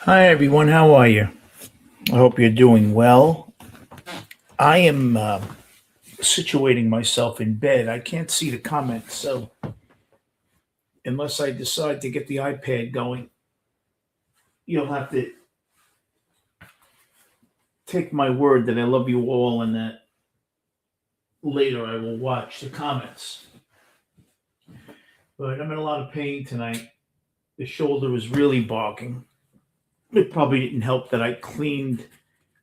Hi, everyone. How are you? I hope you're doing well. I am situating myself in bed. I can't see the comments, so unless I decide to get the iPad going, you'll have to take my word that I love you all and that later I will watch the comments. But I'm in a lot of pain tonight. The shoulder is really bogging. It probably didn't help that I cleaned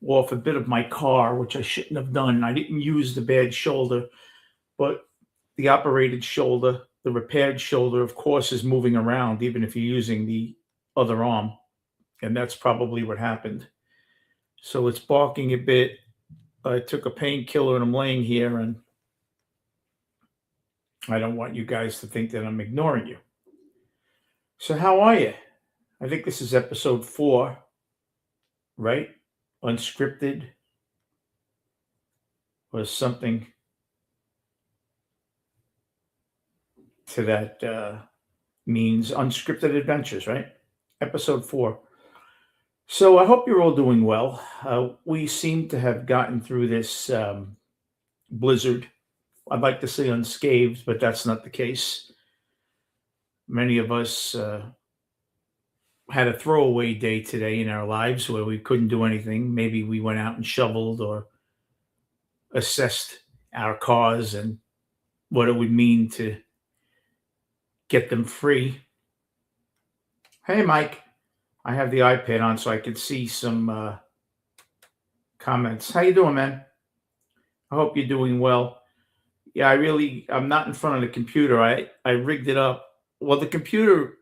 off a bit of my car, which I shouldn't have done. I didn't use the bad shoulder, but the operated shoulder, the repaired shoulder, of course, is moving around, even if you're using the other arm. And that's probably what happened. So it's barking a bit. I took a painkiller and I'm laying here, and I don't want you guys to think that I'm ignoring you. So, how are you? I think this is episode 4, right? Unscripted was something to that means unscripted adventures, right? Episode 4. So I hope you're all doing well. We seem to have gotten through this blizzard. I'd like to say unscathed, but that's not the case. Many of us had a throwaway day today in our lives where we couldn't do anything. Maybe we went out and shoveled or assessed our cars and what it would mean to get them free. Hey, Mike, I have the iPad on so I could see some comments. How you doing, man? I hope you're doing well. Yeah, I'm not in front of the computer. I rigged it up. Well, the computer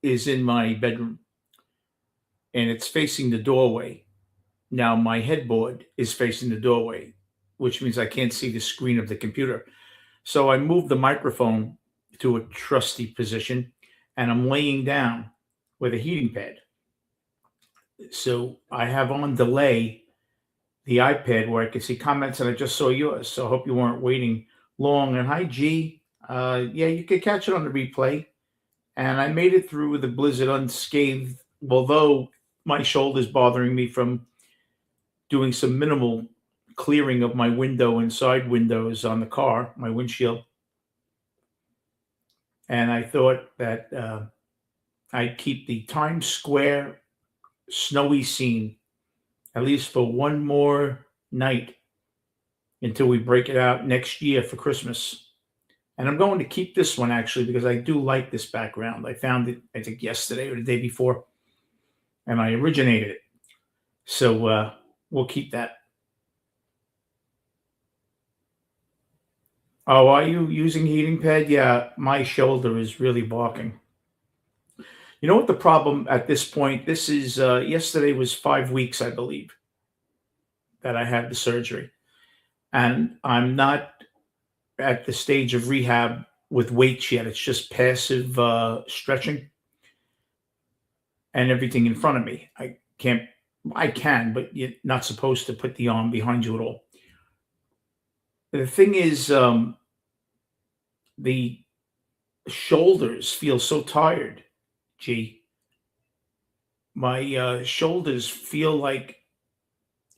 is in my bedroom and it's facing the doorway. Now my headboard is facing the doorway, which means I can't see the screen of the computer. So I moved the microphone to a trusty position and I'm laying down with a heating pad. So I have on delay the iPad where I can see comments, and I just saw yours. So I hope you weren't waiting long. And hi, G. Yeah, you could catch it on the replay. And I made it through the blizzard unscathed, although my shoulder's bothering me from doing some minimal clearing of my window and side windows on the car, my windshield. And I thought that I'd keep the Times Square snowy scene at least for one more night until we break it out next year for Christmas. And I'm going to keep this one actually because I do like this background. I found it, I think, yesterday or the day before, and I originated it. So we'll keep that. Oh, are you using heating pad? Yeah, my shoulder is really balking. You know what the problem at this point? This is yesterday was 5 weeks, I believe, that I had the surgery, and I'm not at the stage of rehab with weights yet. It's just passive stretching and everything in front of me. I can, but you're not supposed to put the arm behind you at all. The thing is, the shoulders feel so tired. Gee, my shoulders feel like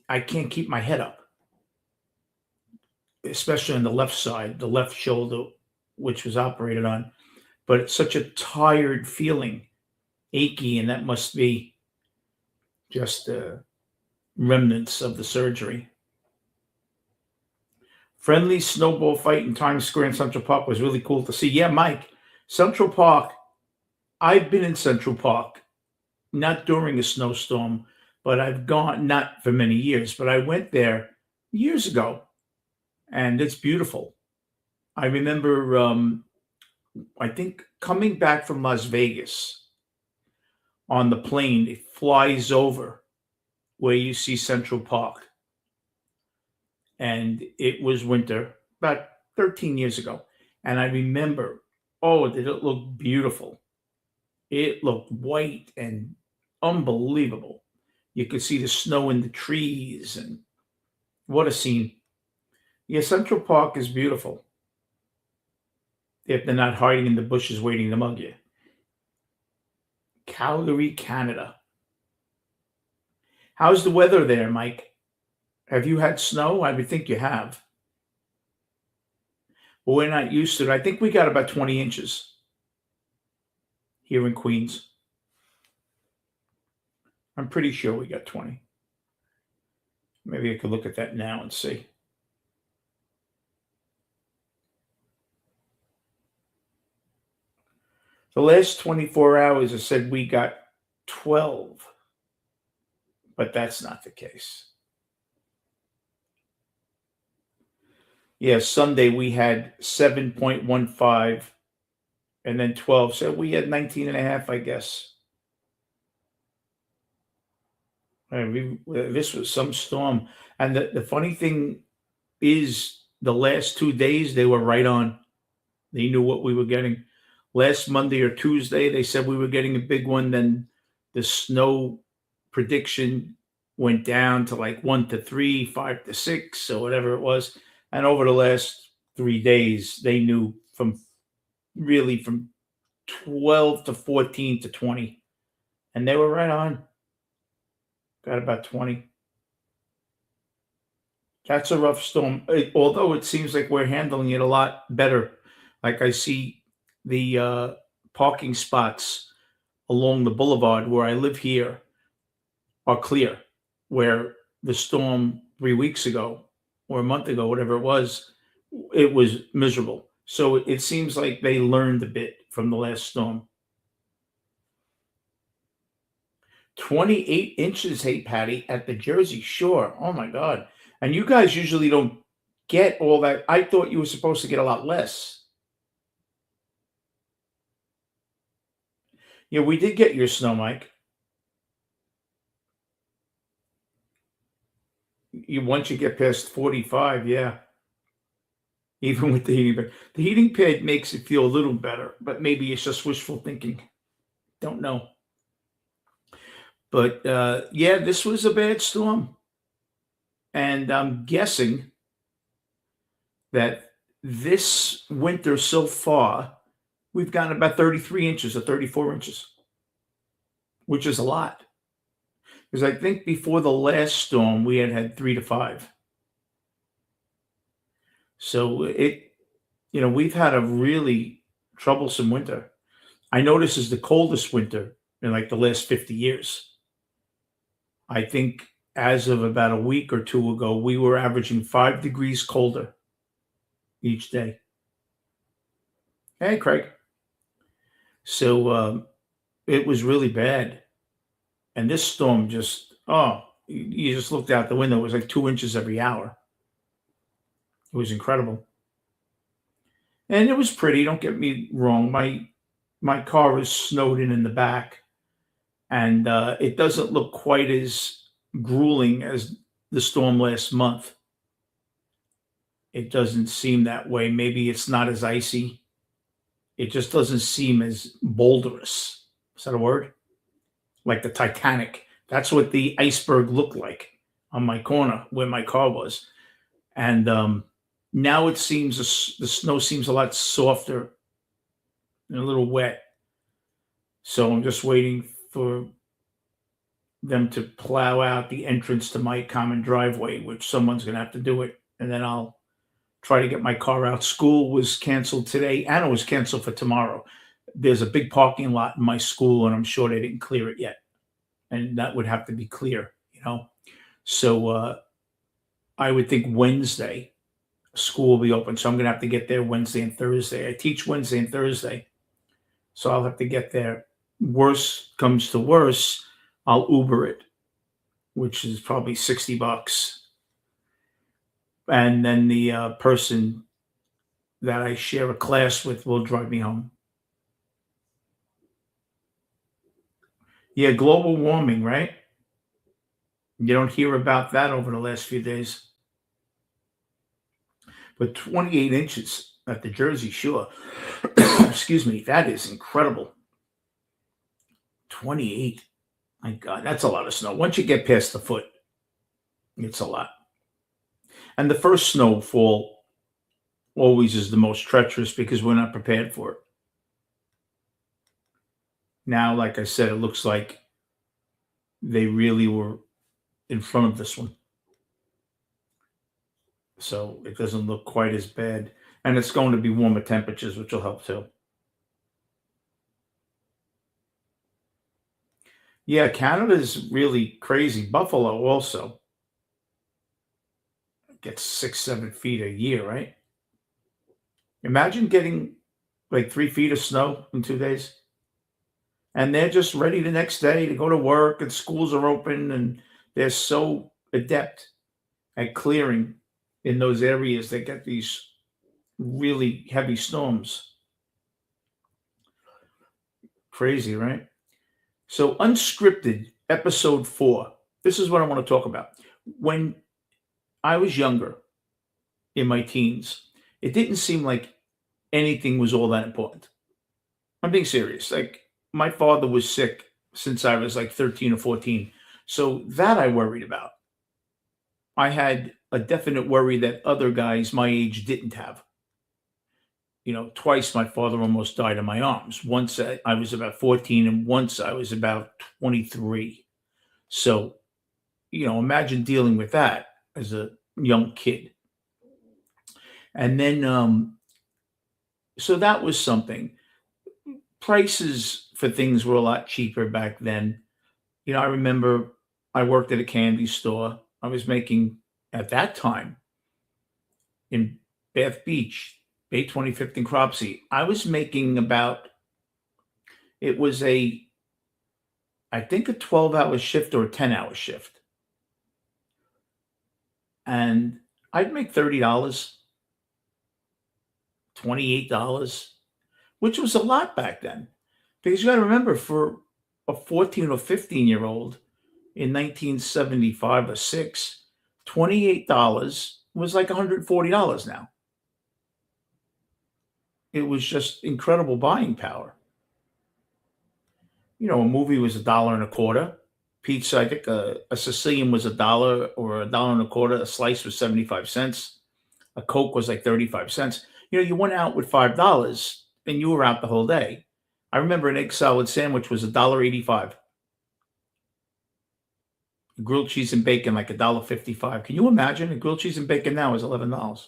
I can't keep my head up, especially on the left side, the left shoulder, which was operated on. But it's such a tired feeling, achy, and that must be just remnants of the surgery. Friendly snowball fight in Times Square in Central Park was really cool to see. Yeah, Mike, Central Park. I've been in Central Park, not during a snowstorm, but I've gone, not for many years, but I went there years ago and it's beautiful. I remember, I think coming back from Las Vegas on the plane, it flies over where you see Central Park. And it was winter about 13 years ago. And I remember, oh, did it look beautiful? It looked white and unbelievable. You could see the snow in the trees, and what a scene. Yeah, Central Park is beautiful if they're not hiding in the bushes waiting to mug you. Calgary, Canada. How's the weather there, Mike? Have you had snow? I would think you have. But we're not used to it. I think we got about 20 inches here in Queens. I'm pretty sure we got 20. Maybe I could look at that now and see. The last 24 hours, it said we got 12, but that's not the case. Yeah, Sunday we had 7.15 and then 12. So we had 19 and a half, I guess. This was some storm. And the funny thing is, the last 2 days, they were right on. They knew what we were getting. Last Monday or Tuesday, they said we were getting a big one. Then the snow prediction went down to like 1 to 3, 5 to 6, or whatever it was. And over the last 3 days, they knew from 12 to 14 to 20. And they were right on. Got about 20. That's a rough storm. Although it seems like we're handling it a lot better. Like I see the parking spots along the boulevard where I live here are clear, where the storm 3 weeks ago or a month ago, whatever it was miserable. So it seems like they learned a bit from the last storm. 28 inches, hey, Patty, at the Jersey Shore. Oh, my God. And you guys usually don't get all that. I thought you were supposed to get a lot less. Yeah, we did get your snow, Mike. Once you get past 45, yeah. Even with the heating pad. The heating pad makes it feel a little better, but maybe it's just wishful thinking. Don't know. But yeah, this was a bad storm. And I'm guessing that this winter so far, we've gotten about 33 inches or 34 inches, which is a lot. Because I think before the last storm, we had 3 to 5. So we've had a really troublesome winter. I know this is the coldest winter in like the last 50 years. I think as of about a week or two ago, we were averaging 5 degrees colder each day. Hey, Craig. So it was really bad. And this storm you just looked out the window. It was like 2 inches every hour. It was incredible. And it was pretty. Don't get me wrong. My car is snowed in the back. And it doesn't look quite as grueling as the storm last month. It doesn't seem that way. Maybe it's not as icy. It just doesn't seem as boulderous. Is that a word? Like the Titanic. That's what the iceberg looked like on my corner where my car was. And now it seems the snow seems a lot softer and a little wet. So I'm just waiting for them to plow out the entrance to my common driveway, which someone's going to have to do it. And then I'll try to get my car out. School was canceled today, and it was canceled for tomorrow. There's a big parking lot in my school, and I'm sure they didn't clear it yet. And that would have to be clear, So I would think Wednesday, school will be open. So I'm going to have to get there Wednesday and Thursday. I teach Wednesday and Thursday. So I'll have to get there. Worst comes to worst, I'll Uber it, which is probably $60. And then the person that I share a class with will drive me home. Yeah, global warming, right? You don't hear about that over the last few days. But 28 inches at the Jersey Shore, excuse me, that is incredible. 28. My God, that's a lot of snow. Once you get past the foot, it's a lot. And the first snowfall always is the most treacherous because we're not prepared for it. Now, like I said, it looks like they really were in front of this one, so it doesn't look quite as bad. And it's going to be warmer temperatures, which will help too. Yeah, Canada's really crazy. Buffalo also gets 6, 7 feet a year, right? Imagine getting like 3 feet of snow in 2 days, and they're just ready the next day to go to work, and schools are open, and they're so adept at clearing in those areas that get these really heavy storms. Crazy, right? So, Unscripted, episode 4. This is what I want to talk about. When I was younger, in my teens, it didn't seem like anything was all that important. I'm being serious. Like, my father was sick since I was like 13 or 14. So, that I worried about. I had a definite worry that other guys my age didn't have. Twice my father almost died in my arms. Once I was about 14, and once I was about 23. So, imagine dealing with that as a young kid. And then, so that was something. Prices for things were a lot cheaper back then. I remember I worked at a candy store. I was making, at that time, in Bath Beach, Bay 25th and Cropsey, I was making about, it was I think a 12-hour shift or a 10-hour shift. And I'd make $30, $28, which was a lot back then. Because you got to remember, for a 14 or 15-year-old in 1975 or 6, $28 was like $140 now. It was just incredible buying power. A movie was a dollar and a quarter. Pizza, I think a Sicilian was a dollar or a dollar and a quarter. A slice was 75 cents. A Coke was like 35 cents. You went out with $5 and you were out the whole day. I remember an egg salad sandwich was $1.85. Grilled cheese and bacon like $1.55. Can you imagine? A grilled cheese and bacon now is $11.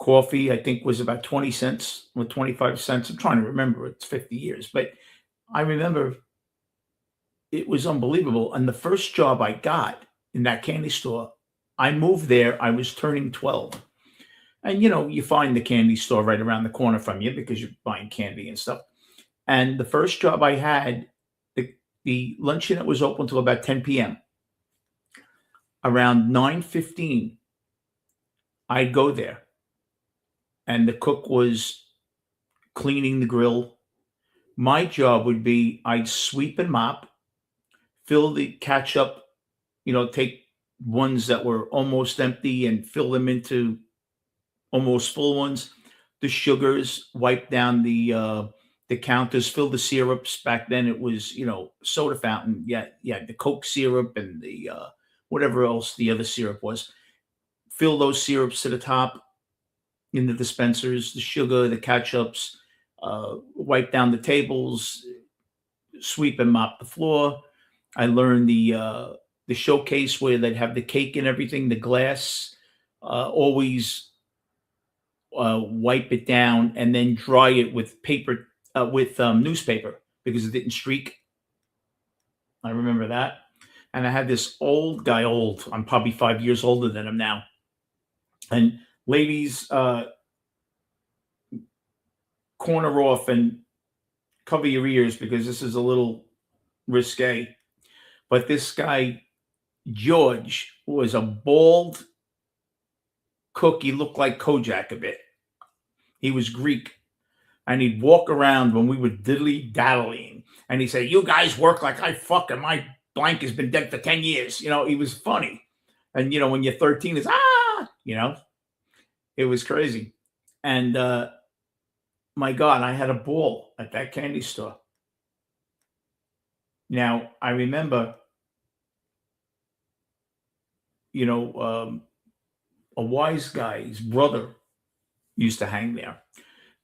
Coffee, I think, was about 20 cents or 25 cents. I'm trying to remember. It's 50 years. But I remember it was unbelievable. And the first job I got in that candy store, I moved there. I was turning 12. And, you find the candy store right around the corner from you because you're buying candy and stuff. And the first job I had, the luncheonette was open until about 10 p.m. Around 9:15, I'd go there. And the cook was cleaning the grill. My job would be I'd sweep and mop, fill the ketchup, take ones that were almost empty and fill them into almost full ones. The sugars, wipe down the counters, fill the syrups. Back then it was, soda fountain. Yeah, yeah, the Coke syrup and the whatever else the other syrup was. Fill those syrups to the top in the dispensers, the sugar, the ketchups, wipe down the tables, sweep and mop the floor. I learned the showcase where they'd have the cake and everything, the glass, always wipe it down and then dry it with paper, with newspaper because it didn't streak. I remember that. And I had this old guy, I'm probably 5 years older than him now. And ladies, corner off and cover your ears because this is a little risque. But this guy, George, was a bald cook. He looked like Kojak a bit. He was Greek. And he'd walk around when we were diddly daddling. And he'd say, "You guys work like I fucking, my blank has been dead for 10 years." He was funny. And, when you're 13, it's, it was crazy. And my God, I had a ball at that candy store. Now, I remember, a wise guy, his brother used to hang there.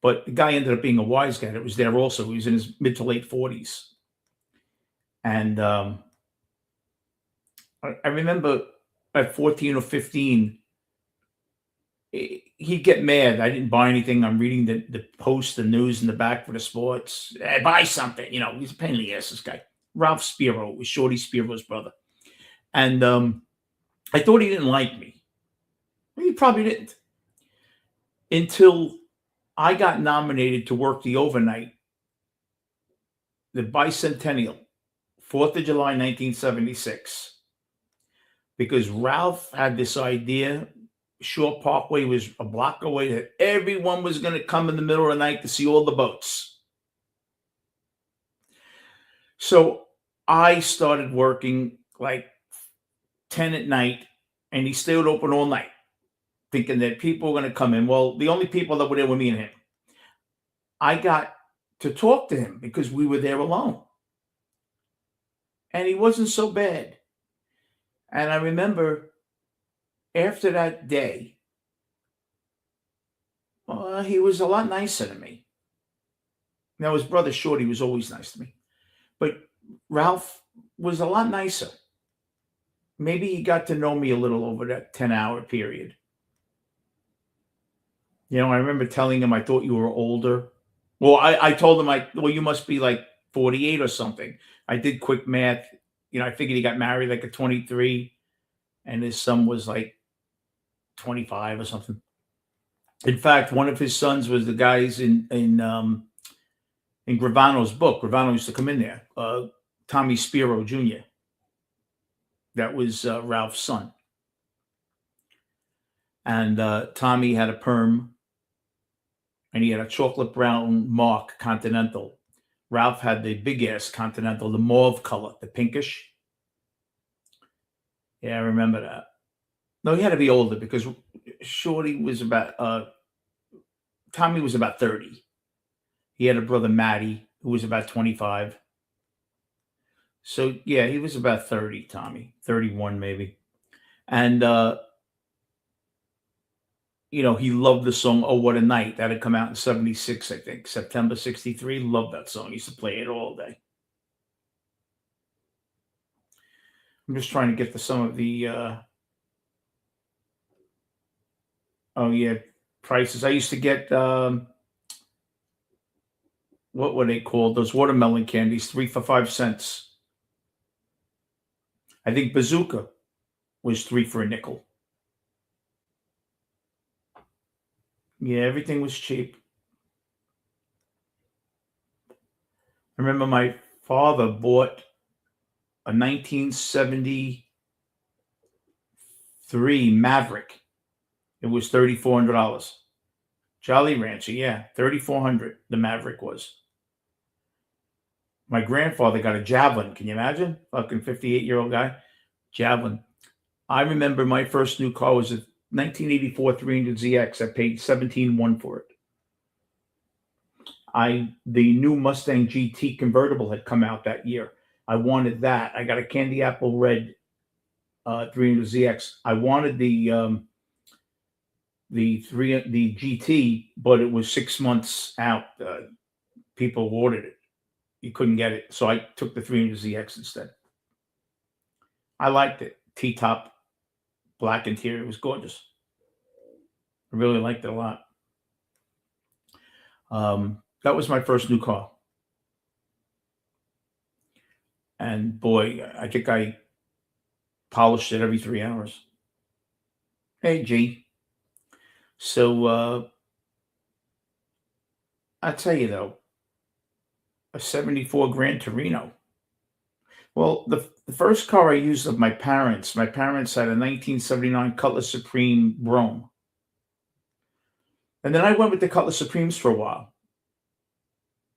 But the guy ended up being a wise guy that was there also. He was in his mid to late 40s. And I remember at 14 or 15, he'd get mad. I didn't buy anything. I'm reading the post, the news in the back for the sports. Hey, buy something. He's a pain in the ass, this guy. Ralph Spiro was Shorty Spiro's brother. And I thought he didn't like me. He probably didn't. Until I got nominated to work the overnight, the bicentennial, 4th of July, 1976, because Ralph had this idea. Shore Parkway was a block away, that everyone was going to come in the middle of the night to see all the boats. So I started working like 10 at night, and he stayed open all night, thinking that people were going to come in. Well, the only people that were there were me and him. I got to talk to him because we were there alone. And he wasn't so bad. And I remember after that day, he was a lot nicer to me. Now, his brother Shorty was always nice to me. But Ralph was a lot nicer. Maybe he got to know me a little over that 10-hour period. I remember telling him I thought you were older. Well, I told him, you must be like 48 or something. I did quick math. I figured he got married like at 23, and his son was like 25 or something. In fact, one of his sons was the guys in Gravano's book. Gravano used to come in there. Tommy Spiro Jr. That was Ralph's son. And Tommy had a perm, and he had a chocolate brown Mark Continental. Ralph had the big ass Continental, the mauve color, the pinkish. Yeah, I remember that. No, he had to be older because Shorty was Tommy was about 30. He had a brother, Matty, who was about 25. So, yeah, he was about 30, Tommy, 31 maybe. And, he loved the song, Oh, What a Night. That had come out in 76, I think. September 63. Loved that song. He used to play it all day. I'm just trying to get to some of the, prices. I used to get, what were they called? Those watermelon candies, 3 for 5 cents. I think Bazooka was 3 for a nickel. Yeah, everything was cheap. I remember my father bought a 1973 Maverick. It was $3,400. Jolly Rancher, yeah, $3,400. The Maverick was. My grandfather got a Javelin. Can you imagine? Fucking 58-year-old guy. Javelin. I remember my first new car was a 1984 300ZX. I paid $17,100 for it. The new Mustang GT convertible had come out that year. I wanted that. I got a candy apple red 300ZX. I wanted the GT, but it was 6 months out. People ordered it. You couldn't get it, so I took the 300ZX instead. I liked it. T-top, black interior. It was gorgeous. I really liked it a lot. That was my first new car. And boy, I think I polished it every 3 hours. Hey, G. So, I tell you though, a 74 Gran Torino. Well, the first car I used of my parents had a 1979 Cutlass Supreme Brougham. And then I went with the Cutlass Supremes for a while.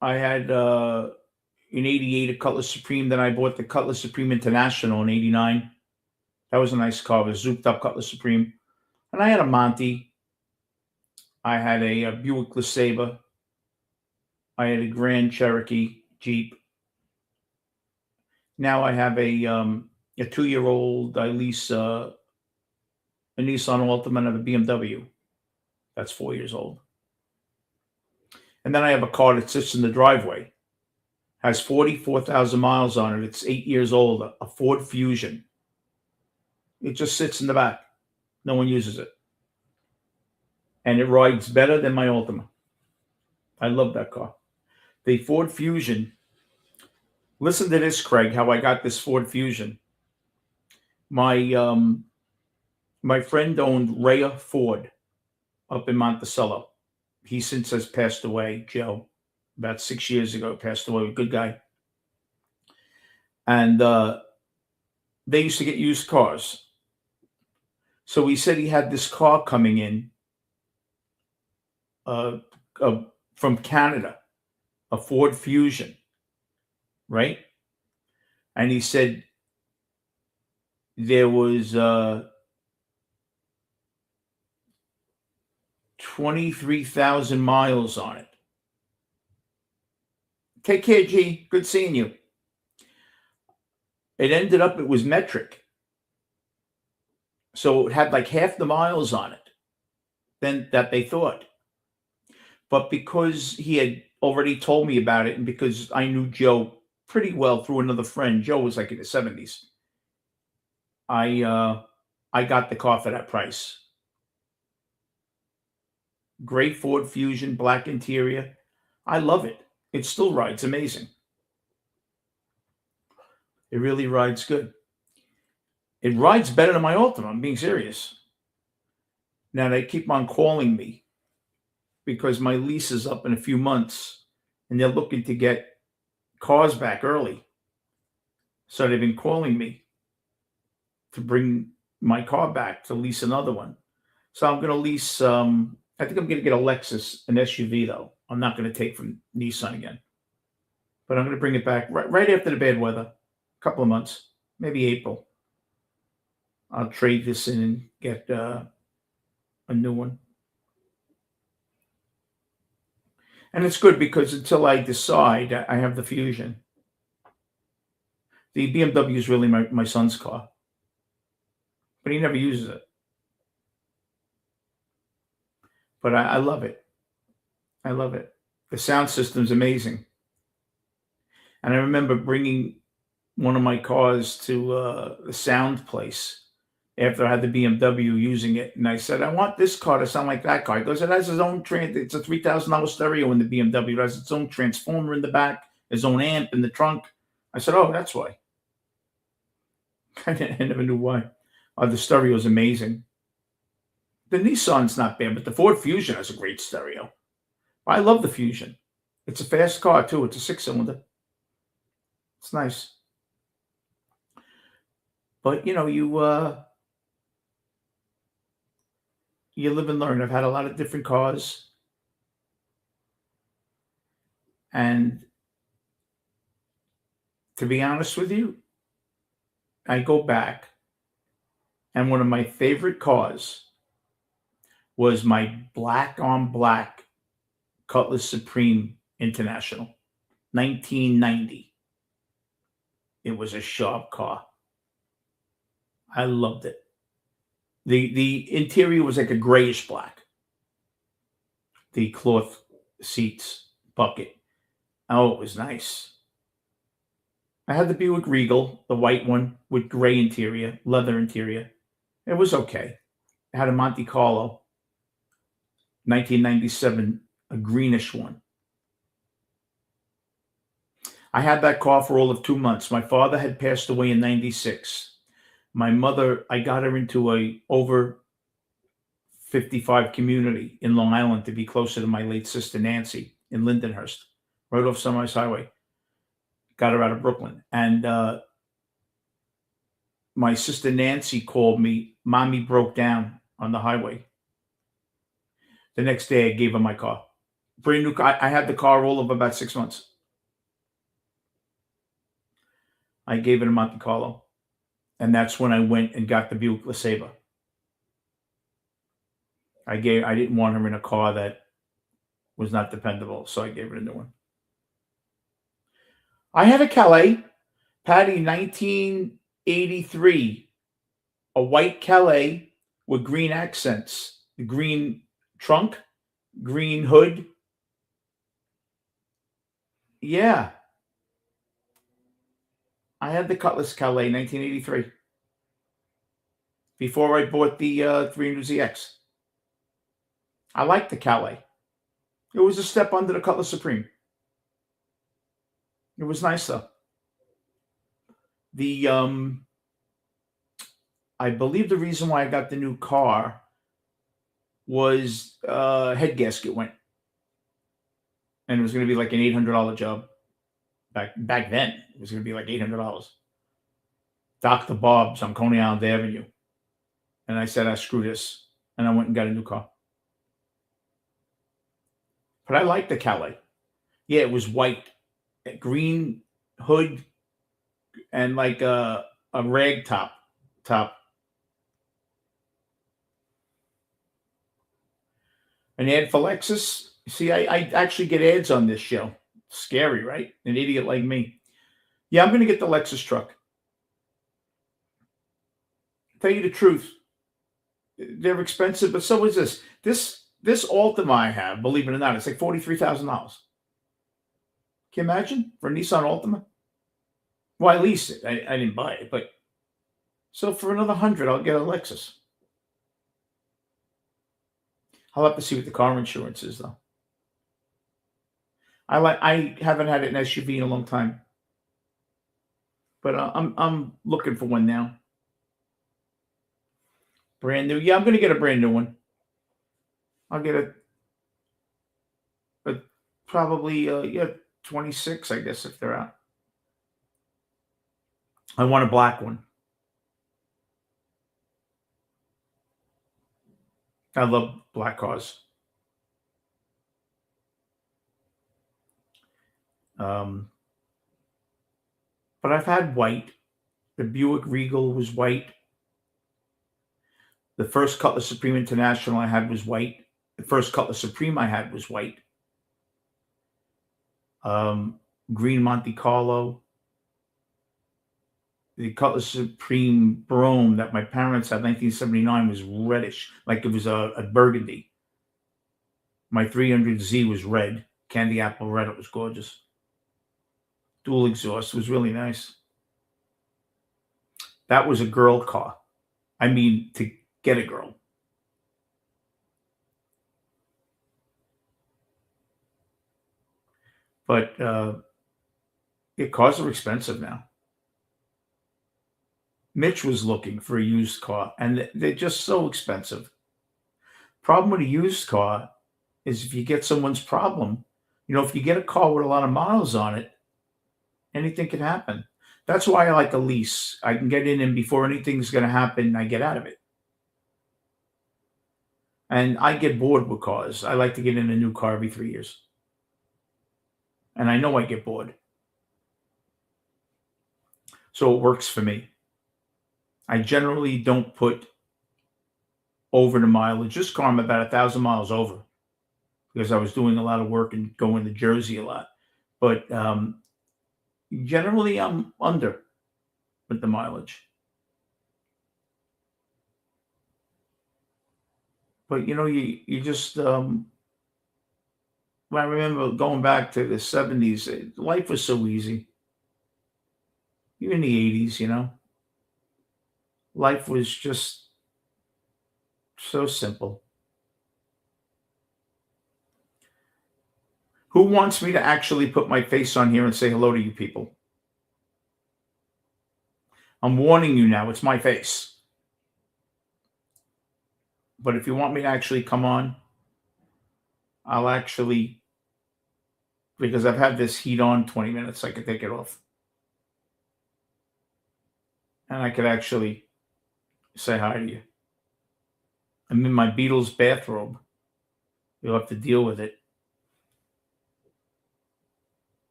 I had in 88 a Cutlass Supreme. Then I bought the Cutlass Supreme International in 89. That was a nice car. It was a zooped up Cutlass Supreme. And I had a Monty. I had a Buick LeSabre. I had a Grand Cherokee Jeep. Now I have a 2-year-old. I lease a Nissan Altima and I have a BMW. That's 4 years old. And then I have a car that sits in the driveway. Has 44,000 miles on it. It's 8 years old. A Ford Fusion. It just sits in the back. No one uses it. And it rides better than my Altima. I love that car. The Ford Fusion. Listen to this, Craig, how I got this Ford Fusion. My friend owned Rhea Ford up in Monticello. He since has passed away, Joe. About 6 years ago, passed away. A good guy. And they used to get used cars. So he said he had this car coming in uh, from Canada, a Ford Fusion, right? And he said there was 23,000 miles on it. Take care, G. Good seeing you. It ended up, it was metric. So it had like half the miles on it than that they thought. But because he had already told me about it, and because I knew Joe pretty well through another friend, Joe was like in the 70s, I got the car for that price. Gray Ford Fusion, black interior. I love it. It still rides amazing. It really rides good. It rides better than my Altima. I'm being serious. Now they keep on calling me because my lease is up in a few months and they're looking to get cars back early. So they've been calling me to bring my car back to lease another one. So I'm going to lease, I think I'm going to get a Lexus, an SUV though. I'm not going to take from Nissan again. But I'm going to bring it back right after the bad weather, a couple of months, maybe April. I'll trade this in and get a new one. And it's good because until I decide, I have the Fusion. The BMW is really my son's car, but he never uses it. But I love it. I love it. The sound system's amazing. And I remember bringing one of my cars to the sound place after I had the BMW using it. And I said, I want this car to sound like that car. He goes, it has its own, it's a $3,000 stereo in the BMW. It has its own transformer in the back, its own amp in the trunk. I said, oh, that's why. I never knew why. The stereo is amazing. The Nissan's not bad, but the Ford Fusion has a great stereo. I love the Fusion. It's a fast car, too. It's a 6-cylinder. It's nice. But, you live and learn. I've had a lot of different cars. And to be honest with you, I go back, and one of my favorite cars was my black on black Cutlass Supreme International, 1990. It was a sharp car. I loved it. The interior was like a grayish black. The cloth seats, bucket. Oh, it was nice. I had the Buick Regal, the white one with gray interior, leather interior. It was okay. I had a Monte Carlo, 1997, a greenish one. I had that car for all of 2 months. My father had passed away in 96. My mother, I got her into a over 55 community in Long Island to be closer to my late sister Nancy in Lindenhurst, right off Sunrise Highway. Got her out of Brooklyn. And my sister Nancy called me. Mommy broke down on the highway. The next day, I gave her my car. Brand new car. I had the car all of about 6 months. I gave it a Monte Carlo. And that's when I went and got the Buick LeSabre. I didn't want her in a car that was not dependable, so I gave her a new one. I had a Calais, Patty, 1983, a white Calais with green accents, the green trunk, green hood. Yeah. I had the Cutlass Calais, 1983. before I bought the 300ZX. I liked the Calais. It was a step under the Cutlass Supreme. It was nice though. The I believe the reason why I got the new car was head gasket went, and it was going to be like an $800 job. Back then, it was going to be like $800. Dr. Bob's on Coney Island Avenue, and I said, screw this, and I went and got a new car. But I liked the Calais. Yeah, it was white, green hood, and like a rag top. An ad for Lexus. See, I actually get ads on this show. Scary, right? An idiot like me. Yeah, I'm going to get the Lexus truck. Tell you the truth, they're expensive, but so is this. This Altima I have, believe it or not, it's like $43,000. Can you imagine for a Nissan Altima? Well, I leased it. I didn't buy it, but so for another 100, I'll get a Lexus. I'll have to see what the car insurance is, though. I haven't had an SUV in a long time, but I'm looking for one now. Brand new. Yeah, I'm going to get a brand new one. I'll get a probably 26, I guess, if they're out. I want a black one. I love black cars. But I've had white. The Buick Regal was white. The first Cutlass Supreme International I had was white. The first Cutlass Supreme I had was white. Green Monte Carlo. The Cutlass Supreme Brome that my parents had 1979 was reddish, like it was a burgundy. My 300Z was red, candy apple red. It was gorgeous. Dual exhaust was really nice. That was a girl car. I mean, to get a girl. But cars are expensive now. Mitch was looking for a used car, and they're just so expensive. Problem with a used car is if you get someone's problem, if you get a car with a lot of miles on it, anything can happen. That's why I like a lease. I can get in, and before anything's going to happen, I get out of it. And I get bored with cars. I like to get in a new car every 3 years. And I know I get bored. So it works for me. I generally don't put over the mileage. This car, I'm about 1,000 miles over because I was doing a lot of work and going to Jersey a lot. But generally, I'm under with the mileage. But, you just, I remember going back to the 70s, life was so easy. Even the 80s, life was just so simple. Who wants me to actually put my face on here and say hello to you people? I'm warning you now, it's my face. But if you want me to actually come on, I'll actually, because I've had this heat on 20 minutes, I could take it off. And I could actually say hi to you. I'm in my Beatles bathrobe. You'll have to deal with it.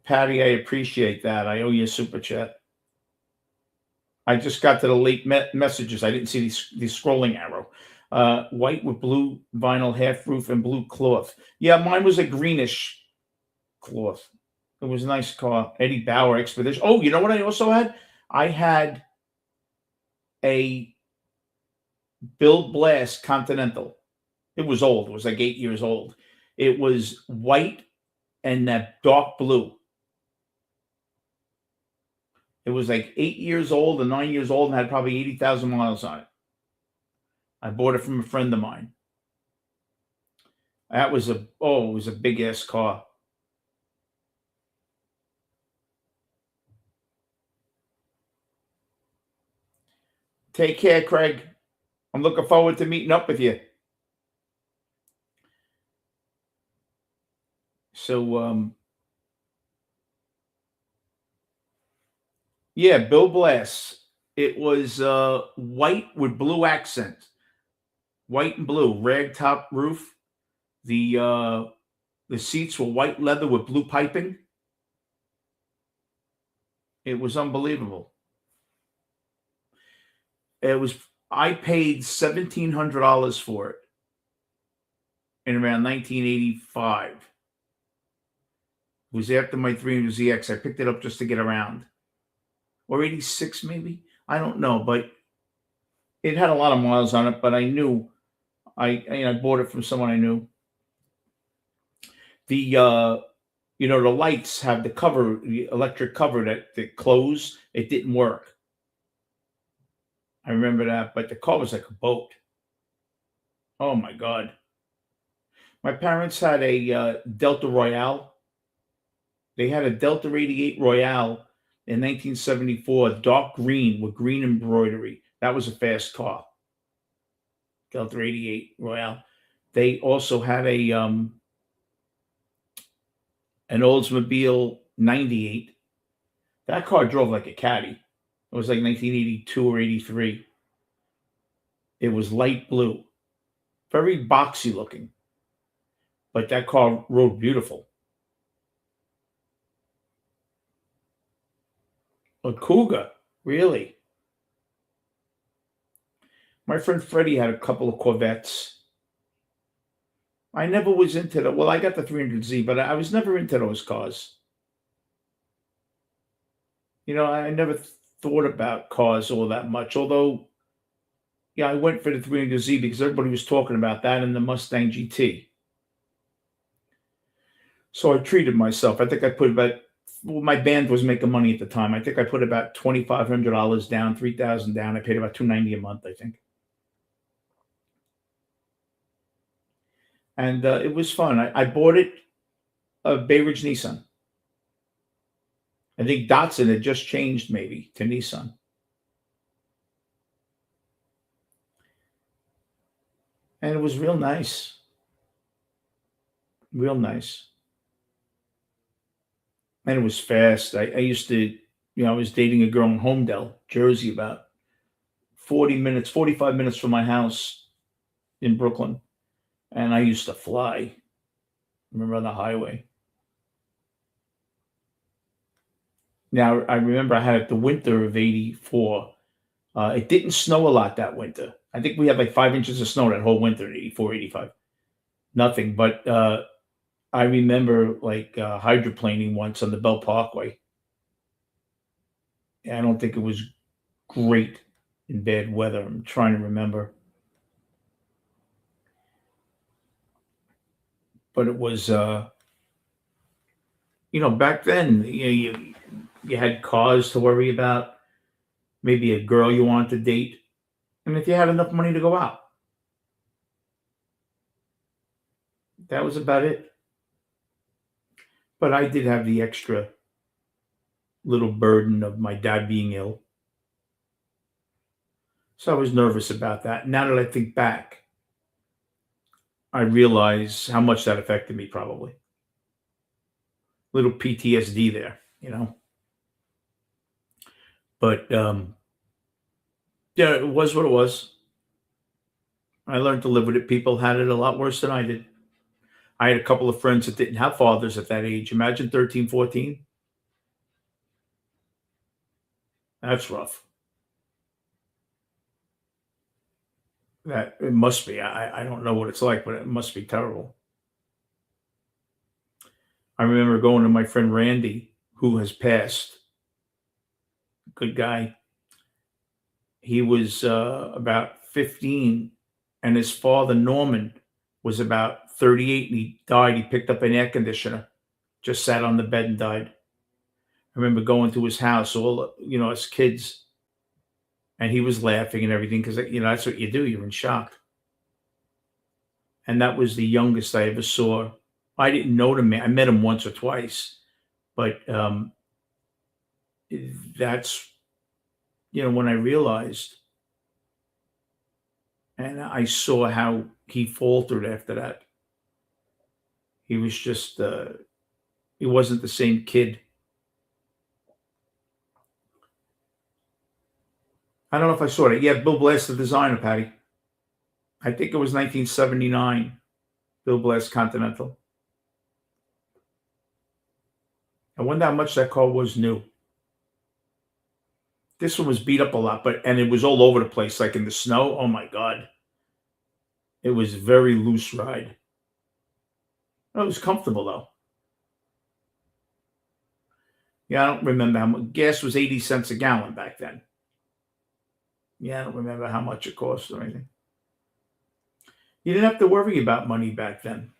Patty, I appreciate that. I owe you a super chat. I just got to the late messages. I didn't see the scrolling arrow. White with blue vinyl half roof and blue cloth. Yeah, mine was a greenish cloth. It was a nice car. Eddie Bauer Expedition. Oh, you know what I also had? I had a Build Blast Continental. It was old. It was like 8 years old. It was white and that dark blue. It was like 8 years old and 9 years old and had probably 80,000 miles on it. I bought it from a friend of mine. That was it was a big ass car. Take care, Craig. I'm looking forward to meeting up with you. So, yeah, Bill Blass. It was white with blue accent, white and blue, rag top roof. The seats were white leather with blue piping. It was unbelievable. I paid $1,700 for it in around 1985. It was after my 300ZX. I picked it up just to get around, or 86 maybe. I don't know, but it had a lot of miles on it. But I knew I bought it from someone I knew. The the lights have the cover, the electric cover that close. It didn't work. I remember that, but the car was like a boat. Oh my god! My parents had a Delta Royale. They had a Delta 88 Royale in 1974, dark green with green embroidery. That was a fast car. Delta 88 Royale. They also had an Oldsmobile 98. That car drove like a caddy. It was like 1982 or 83. It was light blue, very boxy looking, but that car rode beautiful. A Cougar, really? My friend Freddie had a couple of Corvettes. I never was into that. Well, I got the 300Z, but I was never into those cars. I never thought about cars all that much. Although, yeah, I went for the 300Z because everybody was talking about that and the Mustang GT. So I treated myself. I think I put my band was making money at the time. I think I put about $2,500 down, $3,000 down. I paid about $290 a month, I think. And it was fun. I bought it, Bay Ridge Nissan. I think Datsun had just changed maybe to Nissan. And it was real nice. Real nice. And it was fast. I used to, I was dating a girl in Homedale, Jersey, about 45 minutes from my house in Brooklyn. And I used to fly. Remember on the highway. Now, I remember I had it the winter of 84. It didn't snow a lot that winter. I think we had like 5 inches of snow that whole winter in 84, 85. Nothing. But I remember like hydroplaning once on the Bell Parkway. I don't think it was great in bad weather. I'm trying to remember. But it was, back then, you had cars to worry about, maybe a girl you wanted to date, and if you had enough money to go out. That was about it. But I did have the extra little burden of my dad being ill. So I was nervous about that. Now that I think back, I realize how much that affected me, probably. Little PTSD there. But yeah, it was what it was. I learned to live with it. People had it a lot worse than I did. I had a couple of friends that didn't have fathers at that age. Imagine 13, 14. That's rough. That it must be. I don't know what it's like, but it must be terrible. I remember going to my friend Randy, who has passed. Good guy. He was about 15, and his father, Norman, was about 38, and he died. He picked up an air conditioner, just sat on the bed and died. I remember going to his house, as kids, and he was laughing and everything because that's what you do. You're in shock. And that was the youngest I ever saw. I didn't know the man. I met him once or twice, but that's when I realized, and I saw how he faltered after that. He was just he wasn't the same kid. I don't know if I saw it. Yeah, Bill Blass, the designer, Patty. I think it was 1979. Bill Blass Continental. I wonder how much that car was new. This one was beat up a lot, and it was all over the place, like in the snow. Oh my God. It was a very loose ride. It was comfortable though. Yeah, I don't remember how much. Gas was 80 cents a gallon back then. Yeah, I don't remember how much it cost or anything. You didn't have to worry about money back then.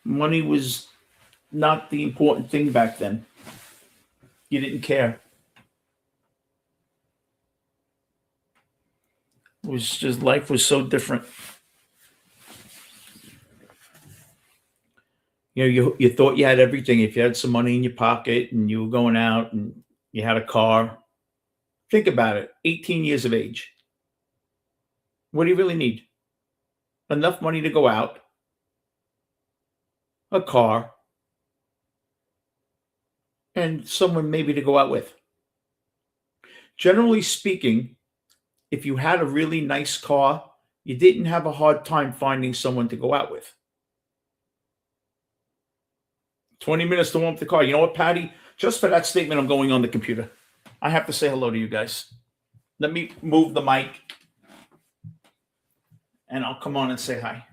Money was not the important thing back then. You didn't care. It was just life was so different. You thought you had everything. If you had some money in your pocket and you were going out and you had a car, think about it. 18 years of age. What do you really need? Enough money to go out, a car, and someone maybe to go out with. Generally speaking, if you had a really nice car, you didn't have a hard time finding someone to go out with. 20 minutes to warm up the car. You know what, Patty? Just for that statement, I'm going on the computer. I have to say hello to you guys. Let me move the mic and I'll come on and say hi.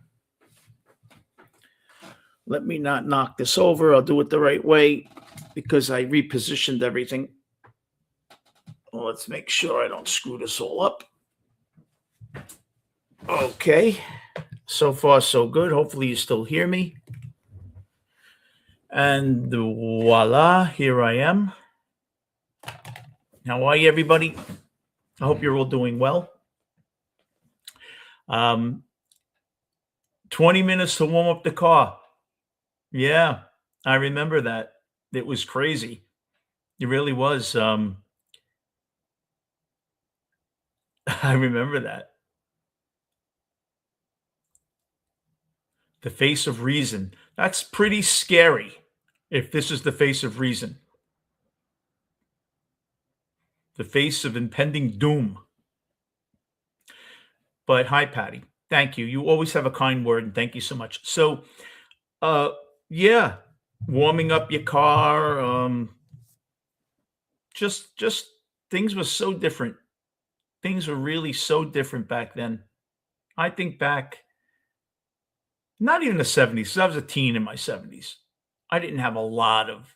Let me not knock this over. I'll do it the right way because I repositioned everything. Well, let's make sure I don't screw this all up. Okay. So far, so good. Hopefully you still hear me. And voila, here I am. How are you, everybody? I hope you're all doing well. 20 minutes to warm up the car. Yeah, I remember that. It was crazy. It really was. I remember that. The face of reason. That's pretty scary if this is the face of reason. The face of impending doom. But hi, Patty. Thank you. You always have a kind word, and thank you so much. So, yeah, warming up your car. Just things were so different. Things were really so different back then. I think back, not even the 70s, 'cause I was a teen in my 70s. I didn't have a lot of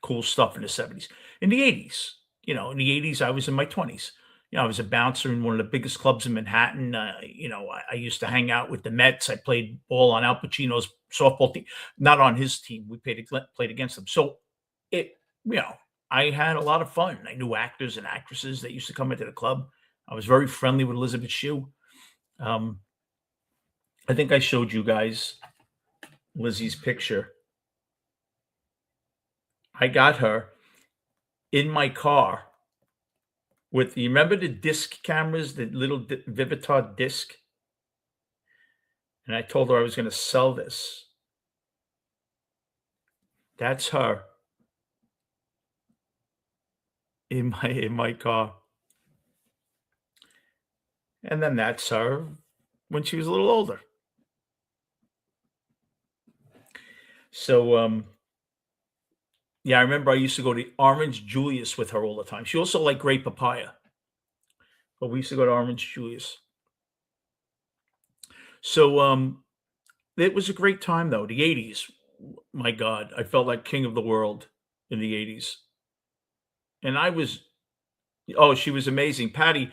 cool stuff in the 70s. In the 80s, in the 80s, I was in my 20s. I was a bouncer in one of the biggest clubs in Manhattan. I used to hang out with the Mets. I played ball on Al Pacino's softball team, not on his team. We played against them. So I had a lot of fun. I knew actors and actresses that used to come into the club. I was very friendly with Elizabeth Shue. I think I showed you guys Lizzie's picture. I got her in my car with you remember the disc cameras, the little Vivitar disc? And I told her I was going to sell this. That's her in my car. And then that's her when she was a little older. So yeah, I remember I used to go to Orange Julius with her all the time. She also liked Great Papaya, but we used to go to Orange Julius. So it was a great time though. The 80s, my God, I felt like king of the world in the 80s. And she was amazing. Patty,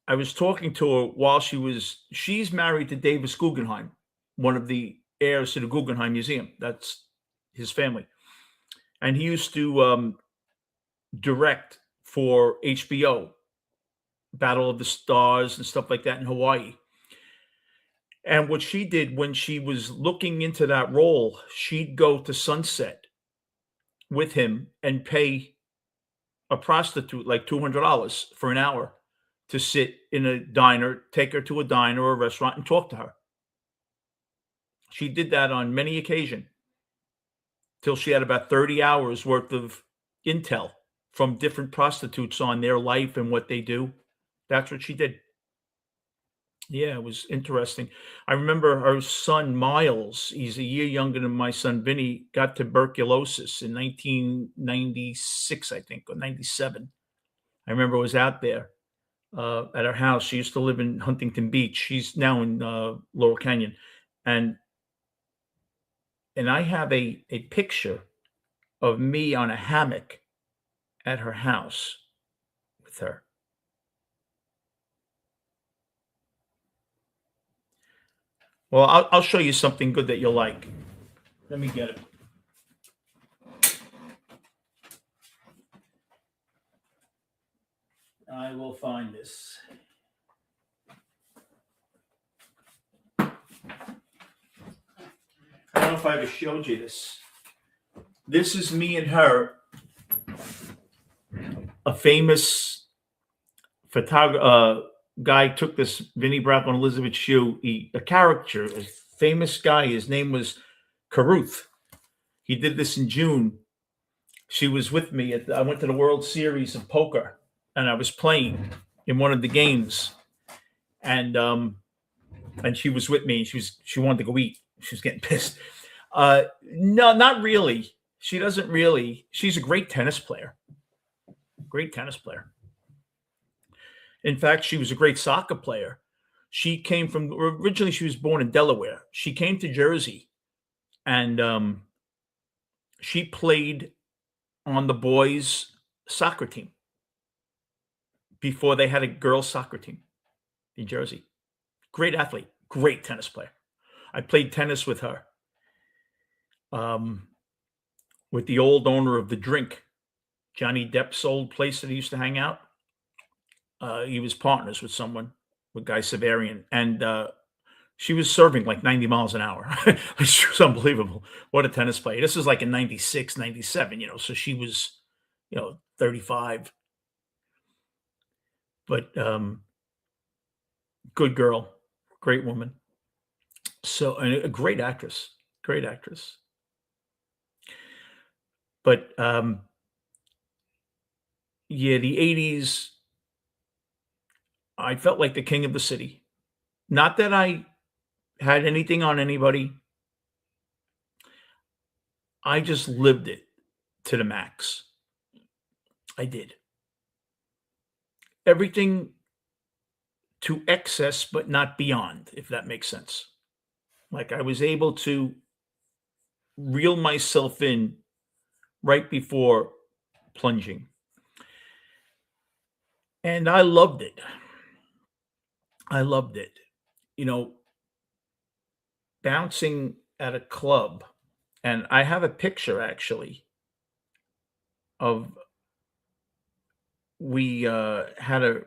I was talking to her while she's married to Davis Guggenheim, one of the heirs to the Guggenheim Museum. That's his family. And he used to direct for HBO, Battle of the Stars and stuff like that in Hawaii. And what she did when she was looking into that role, she'd go to Sunset with him and pay a prostitute like $200 for an hour to sit in a diner, take her to a diner or a restaurant and talk to her. She did that on many occasions till she had about 30 hours worth of intel from different prostitutes on their life and what they do. That's what she did. Yeah, it was interesting. I remember her son Miles, he's a year younger than my son Vinny, got tuberculosis in 1996, I think, or 97. I remember I was out there at her house. She used to live in Huntington Beach. She's now in Laurel Canyon. And I have a picture of me on a hammock at her house with her. Well, I'll show you something good that you'll like. Let me get it. I will find this. I don't know if I ever showed you this. This is me and her. A famous photographer guy took this Vinnie Brown and Elizabeth Shue. A caricature, a famous guy. His name was Caruth. He did this in June. She was with me. I went to the World Series of Poker, and I was playing in one of the games, and she was with me. She wanted to go eat. She was getting pissed. No, not really. She doesn't really. She's a great tennis player. Great tennis player. In fact, she was a great soccer player. She came from originally. She was born in Delaware. She came to Jersey, and she played on the boys' soccer team before they had a girls' soccer team in Jersey. Great athlete, great tennis player. I played tennis with her, with the old owner of The Drink, Johnny Depp's old place that he used to hang out. He was partners with someone, with Guy Severian, and she was serving like 90 miles an hour. It was unbelievable. What a tennis player. This is like in 96, 97, so she was, 35. But good girl, great woman. So, and a great actress, great actress. But yeah, the 80s, I felt like the king of the city. Not that I had anything on anybody. I just lived it to the max. I did. Everything to excess, but not beyond, if that makes sense. Like I was able to reel myself in right before plunging. And I loved it. I loved it. Bouncing at a club. And I have a picture actually of we had a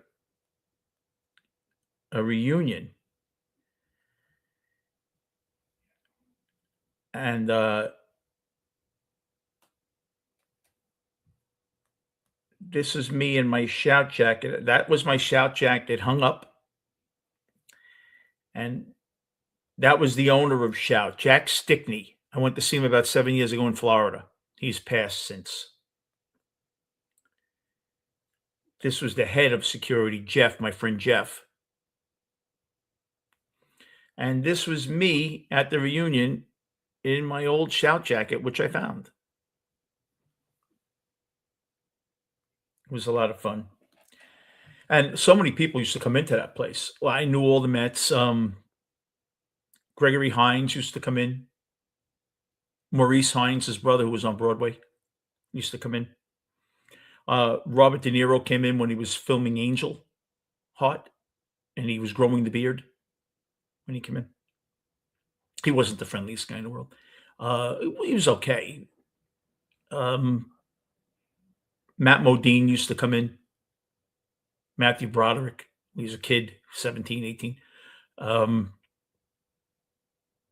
reunion. And this is me in my shout jacket. That was my shout jacket hung up. And that was the owner of Shout, Jack Stickney. I went to see him about 7 years ago in Florida. He's passed since. This was the head of security, Jeff, my friend Jeff. And this was me at the reunion in my old Shout jacket, which I found. It was a lot of fun. And so many people used to come into that place. Well, I knew all the Mets. Gregory Hines used to come in. Maurice Hines, his brother, who was on Broadway, used to come in. Robert De Niro came in when he was filming Angel Heart. and he was growing the beard when he came in. He wasn't the friendliest guy in the world. He was okay. Um, Matt Modine used to come in. Matthew Broderick. He was a kid, 17, 18. Um,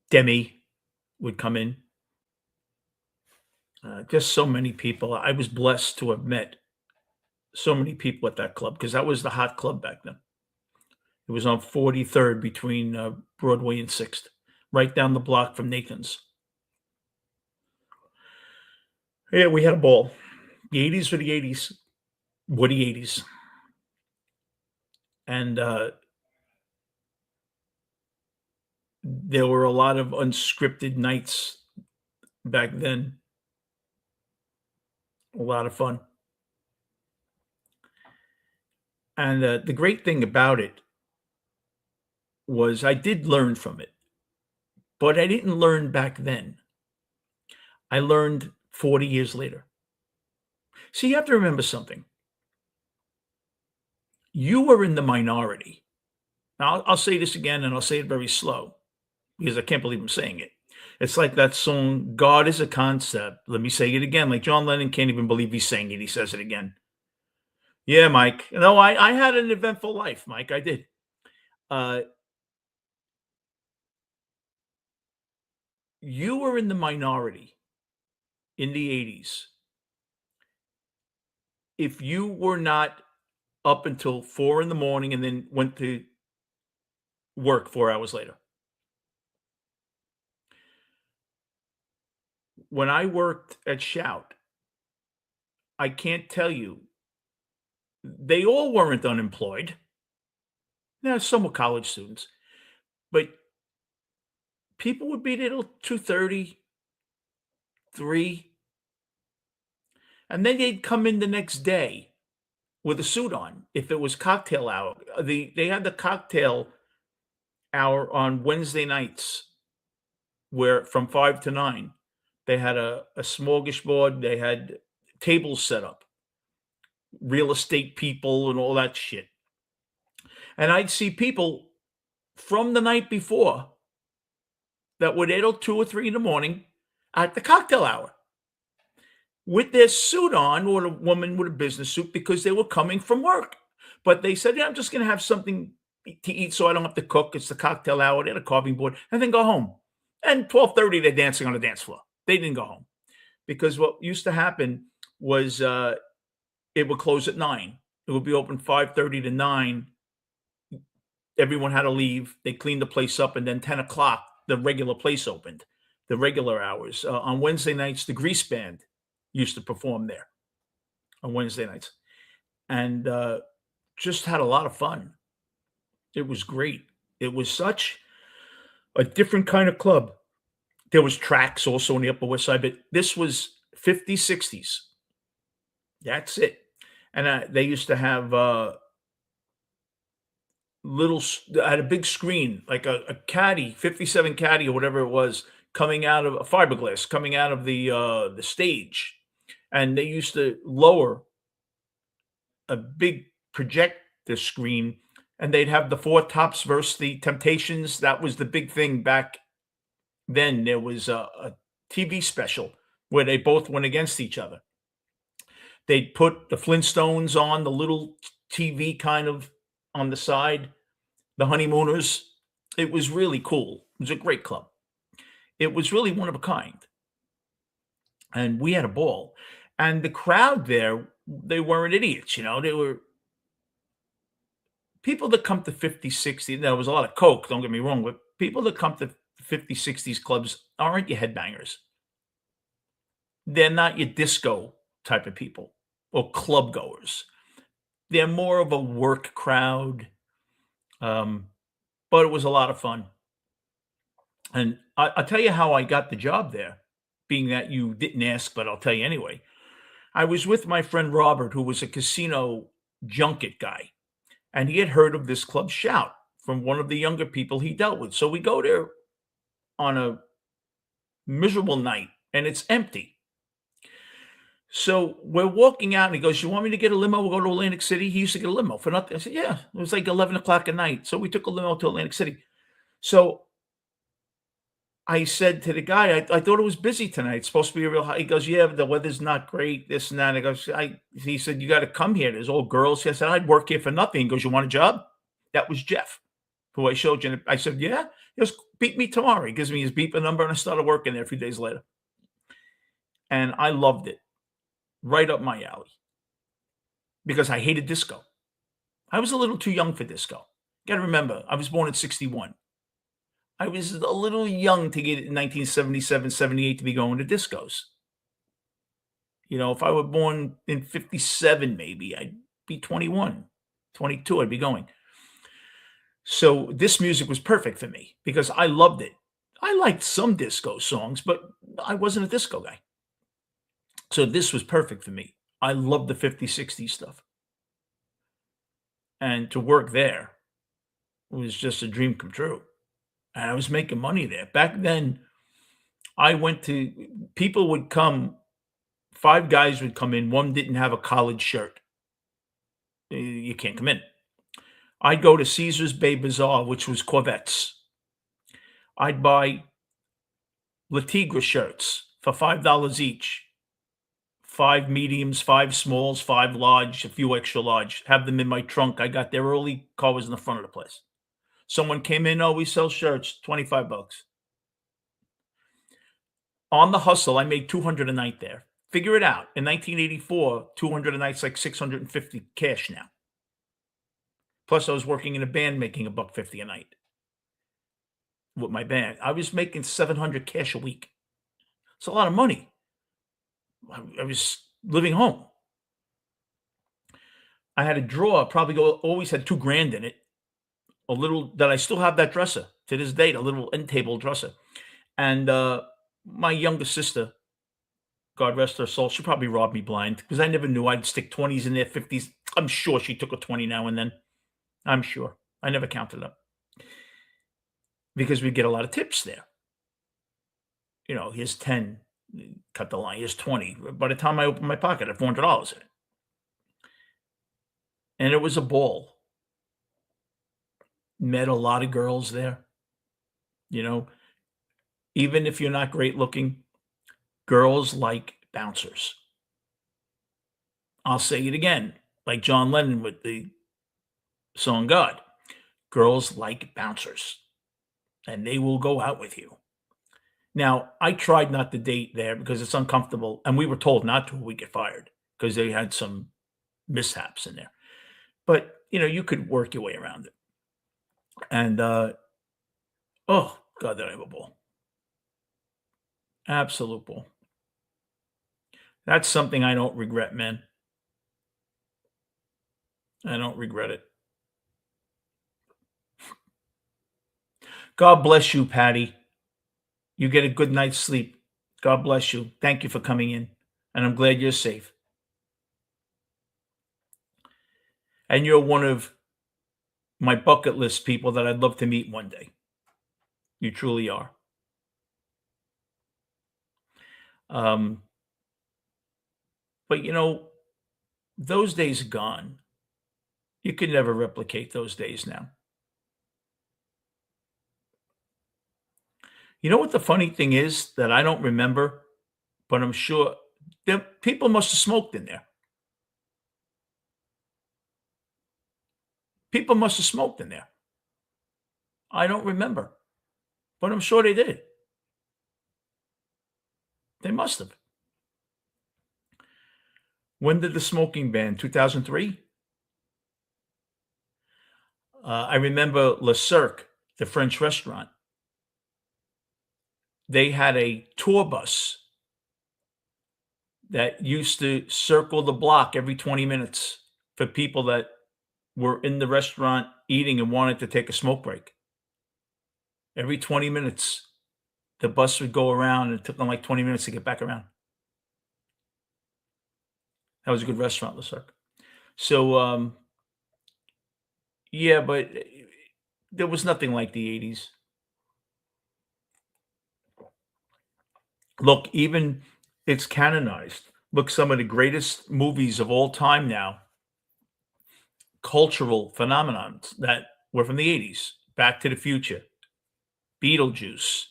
Demi would come in. Just so many people. I was blessed to have met so many people at that club because that was the hot club back then. It was on 43rd between Broadway and 6th, right down the block from Nathan's. Yeah, we had a ball. The 80s were the 80s. Woody 80s. And there were a lot of unscripted nights back then. A lot of fun. And the great thing about it was I did learn from it, but I didn't learn back then. I learned 40 years later. See, you have to remember something. You were in the minority. Now, I'll say this again, and I'll say it very slow because I can't believe I'm saying it. It's like that song, God is a Concept. Let me say it again. Like John Lennon can't even believe he's saying it. He says it again. Yeah, Mike. No, I had an eventful life, Mike. I did. You were in the minority in the 80s if you were not up until 4 in the morning and then went to work 4 hours later. When I worked at Shout, I can't tell you, they all weren't unemployed. Now, some were college students, but people would be there till 2:30, 3, and then they'd come in the next day with a suit on if it was cocktail hour. They had the cocktail hour on Wednesday nights where from 5 to 9, they had a smorgasbord, they had tables set up, real estate people and all that shit. And I'd see people from the night before that would idle 2 or 3 in the morning at the cocktail hour with their suit on, or a woman with a business suit because they were coming from work. But they said, yeah, I'm just going to have something to eat so I don't have to cook. It's the cocktail hour. They had a carving board and then go home. And 12:30, they're dancing on the dance floor. They didn't go home because what used to happen was it would close at 9. It would be open 5:30 to 9. Everyone had to leave. They cleaned the place up, and then 10 o'clock, the regular place opened, the regular hours. On Wednesday nights, the Grease Band used to perform there on Wednesday nights, and just had a lot of fun. It was great. It was such a different kind of club. There was tracks also on the Upper West Side, but this was 50s, 60s. That's it. And they used to have I had a big screen, like a caddy, 57 caddy or whatever it was, coming out of a fiberglass, coming out of the stage. And they used to lower a big projector screen, and they'd have the Four Tops versus the Temptations. That was the big thing back then. There was a TV special where they both went against each other. They'd put the Flintstones on the little TV kind of on the side, the Honeymooners. It was really cool. It was a great club. It was really one of a kind. And we had a ball. And the crowd there, they weren't idiots, they were people that come to 50, 60. There was a lot of coke, don't get me wrong, but people that come to 50, 60s clubs aren't your headbangers. They're not your disco type of people or club goers. They're more of a work crowd. But it was a lot of fun. And I'll tell you how I got the job there, being that you didn't ask, but I'll tell you anyway. I was with my friend Robert, who was a casino junket guy, and he had heard of this club Shout from one of the younger people he dealt with. So we go there on a miserable night, and it's empty. So we're walking out, and he goes, "You want me to get a limo? We'll go to Atlantic City." He used to get a limo for nothing. I said, "Yeah." It was like 11 o'clock at night. So we took a limo to Atlantic City. So I said to the guy, I thought it was busy tonight. It's supposed to be a real hot. He goes, "Yeah, but the weather's not great, this and that." I goes, he said, "You got to come here. There's all girls." I said, "I'd work here for nothing." He goes, "You want a job?" That was Jeff, who I showed you. I said, "Yeah." He goes, "Beat me tomorrow." He gives me his beeper number, and I started working there a few days later. And I loved it. Right up my alley because I hated disco. I was a little too young for disco. Gotta remember, I was born in '61. I was a little young to get it in 1977, 78 to be going to discos. If I were born in '57, maybe I'd be 21, 22, I'd be going. So this music was perfect for me because I loved it. I liked some disco songs, but I wasn't a disco guy. So this was perfect for me. I loved the '50s, '60s stuff. And to work there was just a dream come true. And I was making money there. Back then, I went to people would come, 5 guys would come in, one didn't have a collared shirt. You can't come in. I'd go to Caesar's Bay Bazaar, which was Corvettes. I'd buy La Tigre shirts for $5 each. 5 mediums, 5 smalls, 5 large, a few extra large. Have them in my trunk. I got there early. Car was in the front of the place. Someone came in, "Oh, we sell shirts, 25 bucks." On the hustle, I made 200 a night there. Figure it out. In 1984, 200 a night's like 650 cash now. Plus, I was working in a band making a buck 50 a night with my band. I was making 700 cash a week. It's a lot of money. I was living home. I had a drawer, probably always had 2 grand in it. A little that I still have that dresser to this date, a little end table dresser. And my younger sister, God rest her soul, she probably robbed me blind because I never knew. I'd stick 20s in there, 50s. I'm sure she took a 20 now and then. I'm sure. I never counted up because we get a lot of tips there. Here's 10, cut the line. Here's 20. By the time I opened my pocket, I had $400 in it. And it was a ball. Met a lot of girls there. You know, Even if you're not great looking, girls like bouncers. I'll say it again, like John Lennon with the song God. Girls like bouncers, and they will go out with you. Now, I tried not to date there because it's uncomfortable, and we were told not to, or we get fired because they had some mishaps in there. But you could work your way around it. And oh God, did I have a ball? Absolute ball. That's something I don't regret, man. I don't regret it. God bless you, Patty. You get a good night's sleep. God bless you. Thank you for coming in, and I'm glad you're safe. And you're one of my bucket list people that I'd love to meet one day. You truly are. Um, but those days are gone. You can never replicate those days now. You know what the funny thing is that I don't remember, but I'm sure that people must have smoked in there. People must have smoked in there. I don't remember, but I'm sure they did. They must have. When did the smoking ban? 2003? I remember Le Cirque, the French restaurant. They had a tour bus that used to circle the block every 20 minutes for people that were in the restaurant eating and wanted to take a smoke break. Every 20 minutes, the bus would go around, and it took them like 20 minutes to get back around. That was a good restaurant, Le Cirque. So, yeah, but there was nothing like the '80s. Look, even it's canonized. Look, some of the greatest movies of all time now, cultural phenomenons that were from the 80s. Back to the Future, Beetlejuice,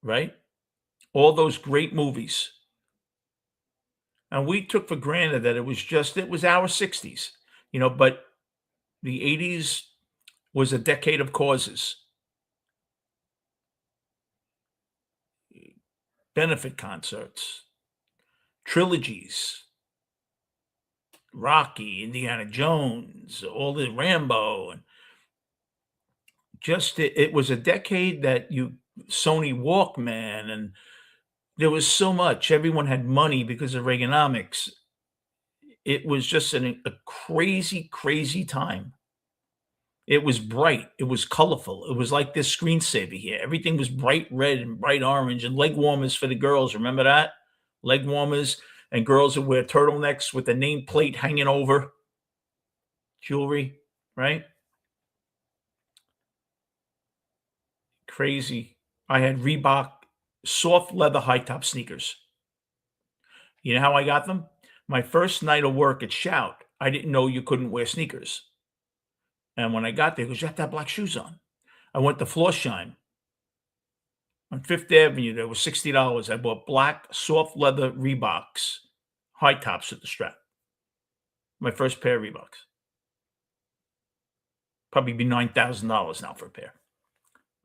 right? All those great movies. And we took for granted that it was our 60s, but the 80s was a decade of causes, benefit concerts, trilogies, Rocky, Indiana Jones, all the Rambo, and it was a decade that Sony Walkman, and there was so much. Everyone had money because of Reaganomics. It was just a crazy, crazy time. It was bright. It was colorful. It was like this screensaver here. Everything was bright red and bright orange and leg warmers for the girls. Remember that? Leg warmers, and girls would wear turtlenecks with the nameplate hanging over, jewelry, right? Crazy. I had Reebok soft leather high top sneakers. You know how I got them? My first night of work at Shout, I didn't know you couldn't wear sneakers. And when I got there, he goes, "You have to have black shoes on." I went to Floorshine on Fifth Avenue. They were $60. I bought black soft leather Reeboks, high tops at the strap. My first pair of Reeboks. Probably be $9,000 now for a pair.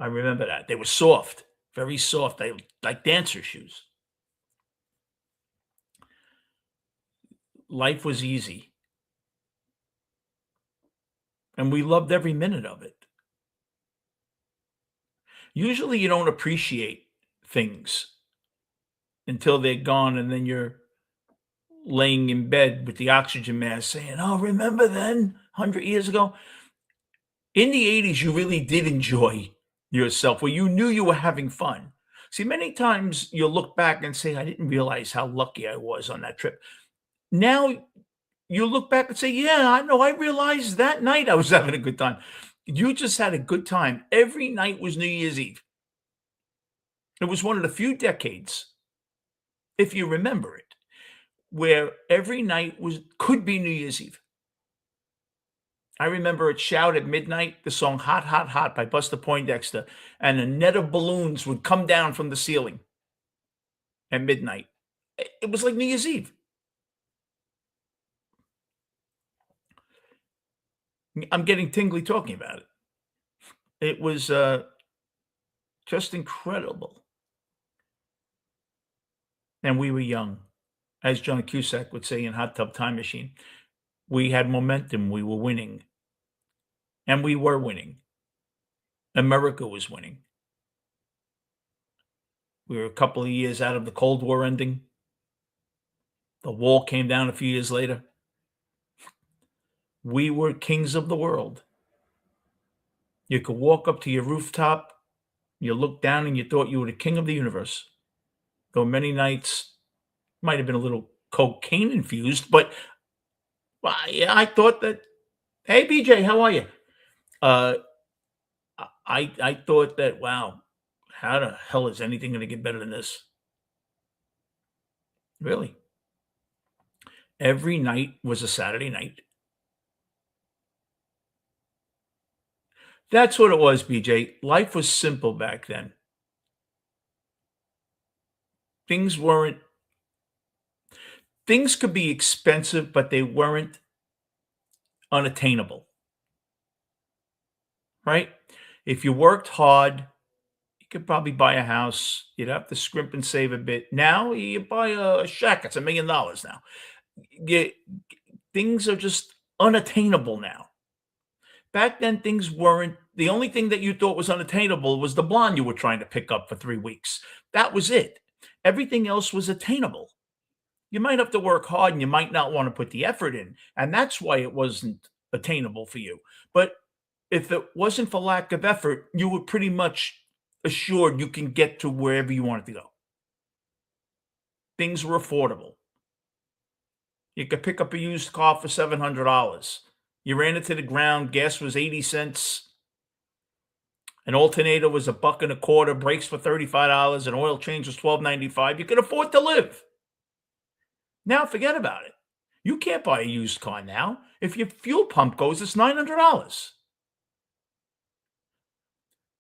I remember that. They were soft, very soft. They like dancer shoes. Life was easy. And we loved every minute of it. Usually you don't appreciate things until they're gone, and then you're laying in bed with the oxygen mask saying, "Oh, remember then, 100 years ago?" In the 80s, you really did enjoy yourself, where you knew you were having fun. See, many times you'll look back and say, "I didn't realize how lucky I was on that trip." Now you look back and say, "Yeah, I know. I realized that night I was having a good time." You just had a good time. Every night was New Year's Eve. It was one of the few decades, if you remember it, where every night could be New Year's Eve. I remember at Shout at midnight, the song "Hot, Hot, Hot" by Buster Poindexter, and a net of balloons would come down from the ceiling at midnight. It was like New Year's Eve. I'm getting tingly talking about it. It was just incredible. And we were young. As John Cusack would say in Hot Tub Time Machine, we had momentum. We were winning. And we were winning. America was winning. We were a couple of years out of the Cold War ending. The wall came down a few years later. We were kings of the world. You could walk up to your rooftop, you look down, and you thought you were the king of the universe. Though many nights might have been a little cocaine infused, but yeah, I thought that. Hey, BJ, how are you? Uh, I thought that. Wow, how the hell is anything going to get better than this? Really? Every night was a Saturday night. That's what it was, BJ. Life was simple back then. Things weren't things could be expensive, but they weren't unattainable, right? If you worked hard, you could probably buy a house. You'd have to scrimp and save a bit. Now you buy a shack, it's $1 million now. You, things are just unattainable now. Back then, things weren't. The only thing that you thought was unattainable was the blonde you were trying to pick up for 3 weeks. That was it. Everything else was attainable. You might have to work hard and you might not want to put the effort in. And that's why it wasn't attainable for you. But if it wasn't for lack of effort, you were pretty much assured you can get to wherever you wanted to go. Things were affordable. You could pick up a used car for $700. You ran it to the ground, gas was 80 cents. An alternator was $1.25, brakes for $35, an oil change was $12.95. You could afford to live. Now forget about it. You can't buy a used car now. If your fuel pump goes, it's $900.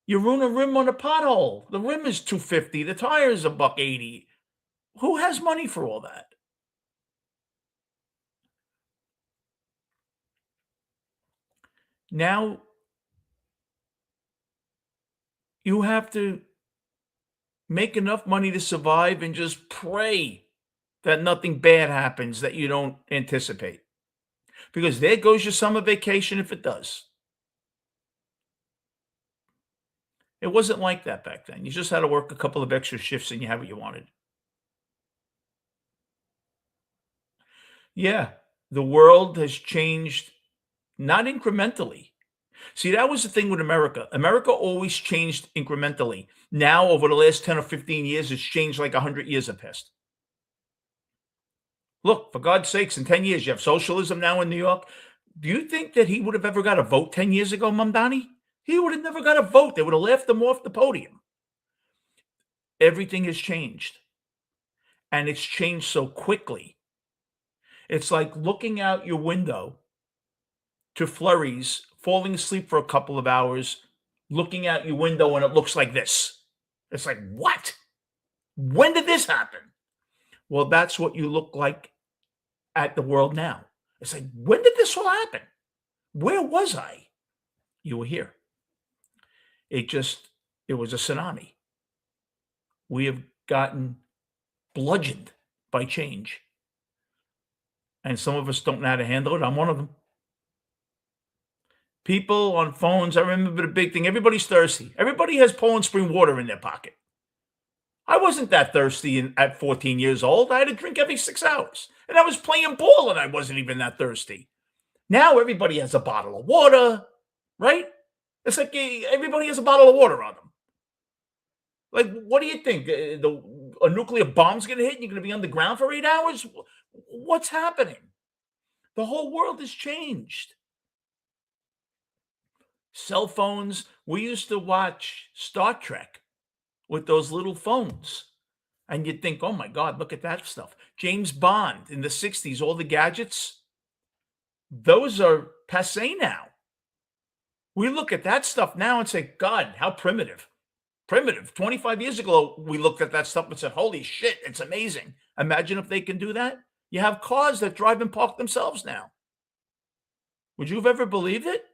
You ruin a rim on a pothole. The rim is 250. The tire is a buck 80. Who has money for all that? Now you have to make enough money to survive and just pray that nothing bad happens that you don't anticipate. Because there goes your summer vacation if it does. It wasn't like that back then. You just had to work a couple of extra shifts and you had what you wanted. Yeah, the world has changed, not incrementally. See, that was the thing with America. America always changed incrementally. Now, over the last 10 or 15 years, it's changed like 100 years have passed. Look, for God's sakes, in 10 years, you have socialism now in New York. Do you think that he would have ever got a vote 10 years ago, Mamdani? He would have never got a vote. They would have laughed him off the podium. Everything has changed. And it's changed so quickly. It's like looking out your window to flurries, falling asleep for a couple of hours, looking out your window, and it looks like this. It's like, what? When did this happen? Well, that's what you look like at the world now. It's like, when did this all happen? Where was I? You were here. It was a tsunami. We have gotten bludgeoned by change. And some of us don't know how to handle it. I'm one of them. People on phones, I remember the big thing. Everybody's thirsty. Everybody has Poland Spring water in their pocket. I wasn't that thirsty at 14 years old. I had to drink every 6 hours. And I was playing ball and I wasn't even that thirsty. Now everybody has a bottle of water, right? It's like everybody has a bottle of water on them. Like, what do you think? A nuclear bomb's going to hit and you're going to be on the ground for 8 hours? What's happening? The whole world has changed. Cell phones. We used to watch Star Trek with those little phones. And you'd think, oh my God, look at that stuff. James Bond in the 60s, all the gadgets, those are passe now. We look at that stuff now and say, God, how primitive. Primitive. 25 years ago, we looked at that stuff and said, holy shit, it's amazing. Imagine if they can do that. You have cars that drive and park themselves now. Would you have ever believed it?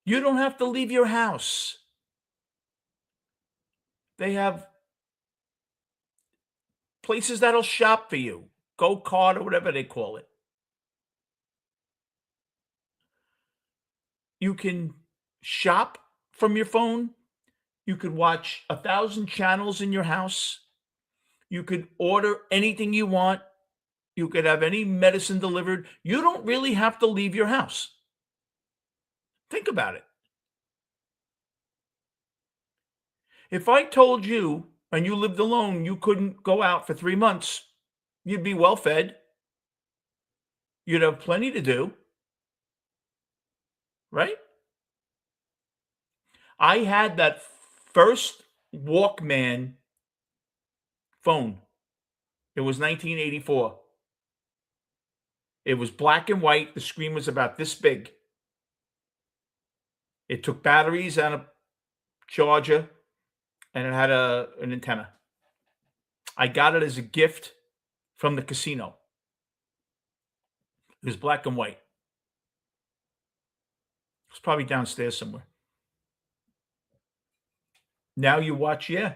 You don't have to leave your house. They have places that'll shop for you, Go-Kart or whatever they call it. You can shop from your phone. You could watch 1,000 channels in your house. You could order anything you want. You could have any medicine delivered. You don't really have to leave your house. Think about it. If I told you and you lived alone, you couldn't go out for 3 months, you'd be well fed. You'd have plenty to do, right? I had that first Walkman phone. It was 1984. It was black and white. The screen was about this big. It took batteries and a charger, and it had an antenna. I got it as a gift from the casino. It was black and white. It's probably downstairs somewhere. Now you watch, yeah.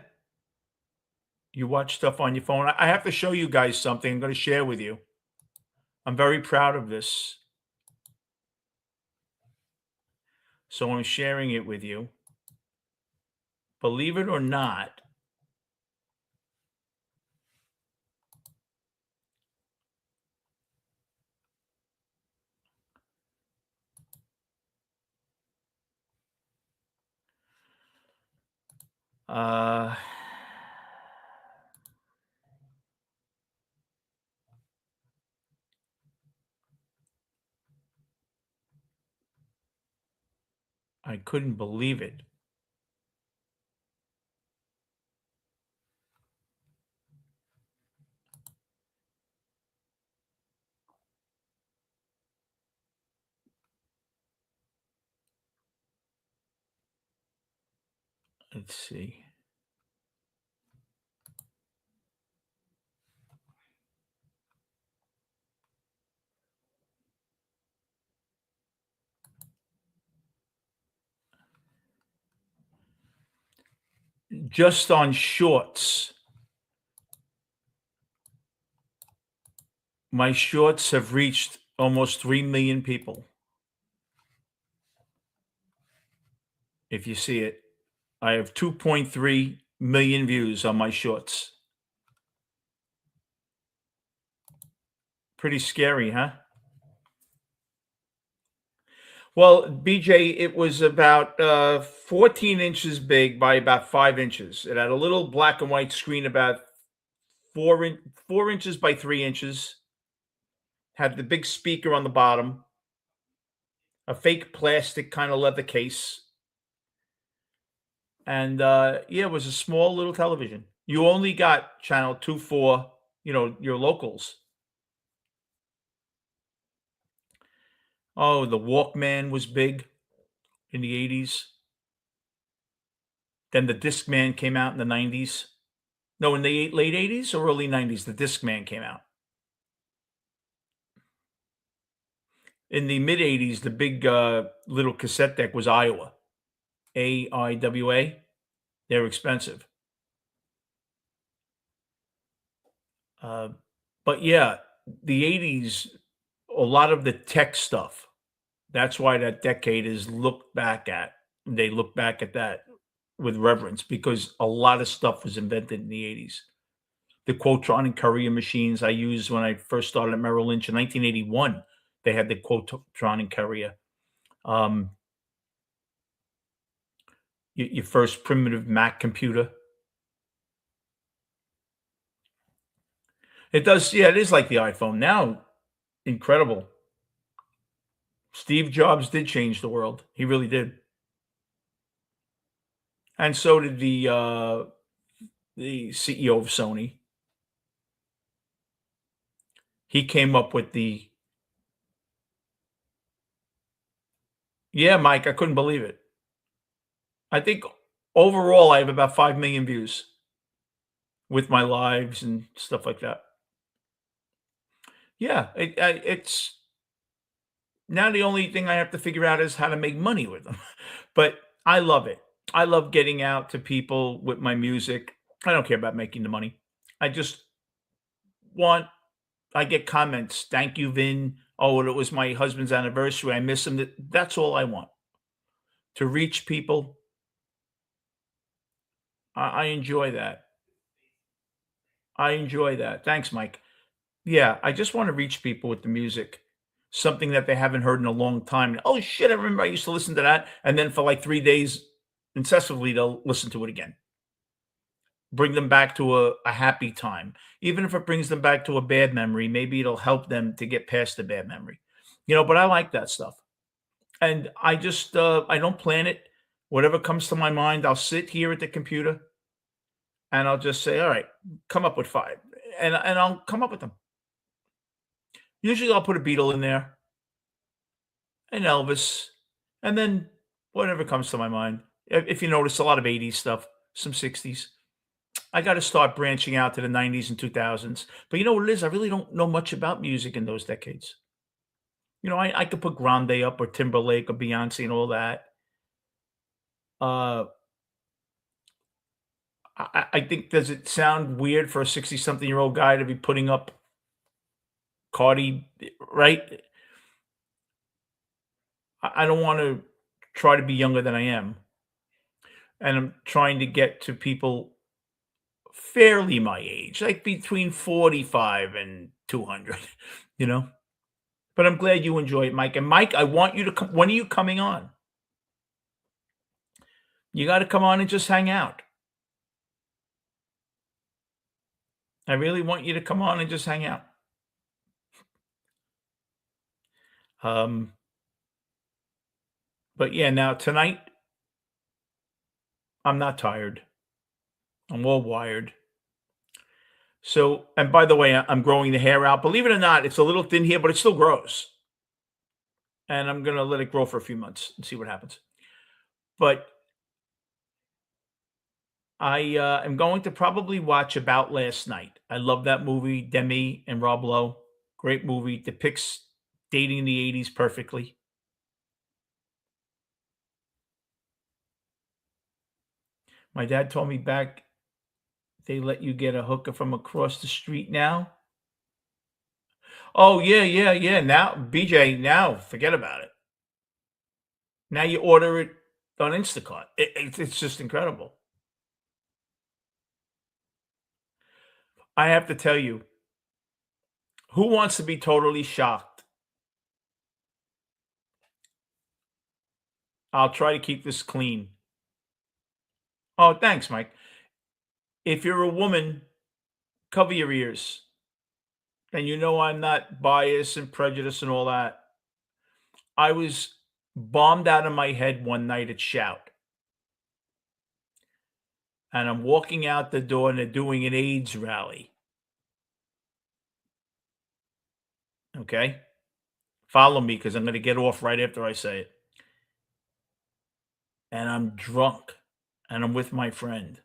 You watch stuff on your phone. I have to show you guys something I'm going to share with you. I'm very proud of this. So I'm sharing it with you. Believe it or not, uh, I couldn't believe it. Let's see. Just on shorts, my shorts have reached almost 3 million people. If you see it, I have 2.3 million views on my shorts. Pretty scary, huh? Well, BJ, it was about 14 inches big by about 5 inches. It had a little black and white screen about 4 inches by 3 inches. Had the big speaker on the bottom, a fake plastic kind of leather case, and yeah, it was a small little television. You only got channel 2, 4, your locals. Oh, the Walkman was big in the 80s. Then the Discman came out in the 90s. No, in the late 80s or early 90s, the Discman came out. In the mid 80s, the big little cassette deck was Iowa, AIWA. They're expensive. Uh, but yeah, the 80s, a lot of the tech stuff. That's why that decade is looked back at. They look back at that with reverence because a lot of stuff was invented in the 80s. The Quotron and Courier machines I used when I first started at Merrill Lynch in 1981. They had the Quotron and Courier. Um, your first primitive Mac computer. It does, yeah, it is like the iPhone now. Incredible. Steve Jobs did change the world. He really did, and so did the CEO of Sony. He came up with the yeah, Mike. I couldn't believe it. I think overall I have about 5 million views with my lives and stuff like that. Yeah, it's now the only thing I have to figure out is how to make money with them. But I love it. I love getting out to people with my music. I don't care about making the money. I just want I get comments, "Thank you, Vin. Oh, it was my husband's anniversary. I miss him." That's all I want. To reach people, I enjoy that. I enjoy that. Thanks, Mike. Yeah, I just want to reach people with the music, something that they haven't heard in a long time. Oh shit, I remember I used to listen to that, and then for like 3 days, incessantly, they'll listen to it again. Bring them back to a happy time, even if it brings them back to a bad memory. Maybe it'll help them to get past the bad memory. But I like that stuff, and I just I don't plan it. Whatever comes to my mind, I'll sit here at the computer and I'll just say, "All right, come up with five," and I'll come up with them. Usually, I'll put a Beatle in there, an Elvis, and then whatever comes to my mind. If you notice, a lot of '80s stuff, some '60s. I got to start branching out to the '90s and 2000s. But you know what it is? I really don't know much about music in those decades. I could put Grande up or Timberlake or Beyonce and all that. Uh, I think, does it sound weird for a 60-something-year-old guy to be putting up Cardi, right? I don't want to try to be younger than I am. And I'm trying to get to people fairly my age, like between 45 and 200, you know? But I'm glad you enjoy it, Mike. And Mike, I want you to come. When are you coming on? You got to come on and just hang out. I really want you to come on and just hang out. Um, but yeah, now tonight, I'm not tired. I'm well wired. So, and by the way, I'm growing the hair out. Believe it or not, it's a little thin here, but it still grows. And I'm going to let it grow for a few months and see what happens. But I am going to probably watch About Last Night. I love that movie. Demi and Rob Lowe, great movie. Depicts dating in the '80s perfectly. My dad told me back they let you get a hooker from across the street now. Oh yeah, yeah, yeah. Now BJ, now forget about it. Now you order it on Instacart. It's just incredible. I have to tell you, who wants to be totally shocked? I'll try to keep this clean. Oh, thanks, Mike. If you're a woman, cover your ears. And you know I'm not biased and prejudiced and all that. I was bombed out of my head one night at Shout, and I'm walking out the door, and they're doing an AIDS rally. Okay? Follow me because I'm going to get off right after I say it. And I'm drunk, and I'm with my friend.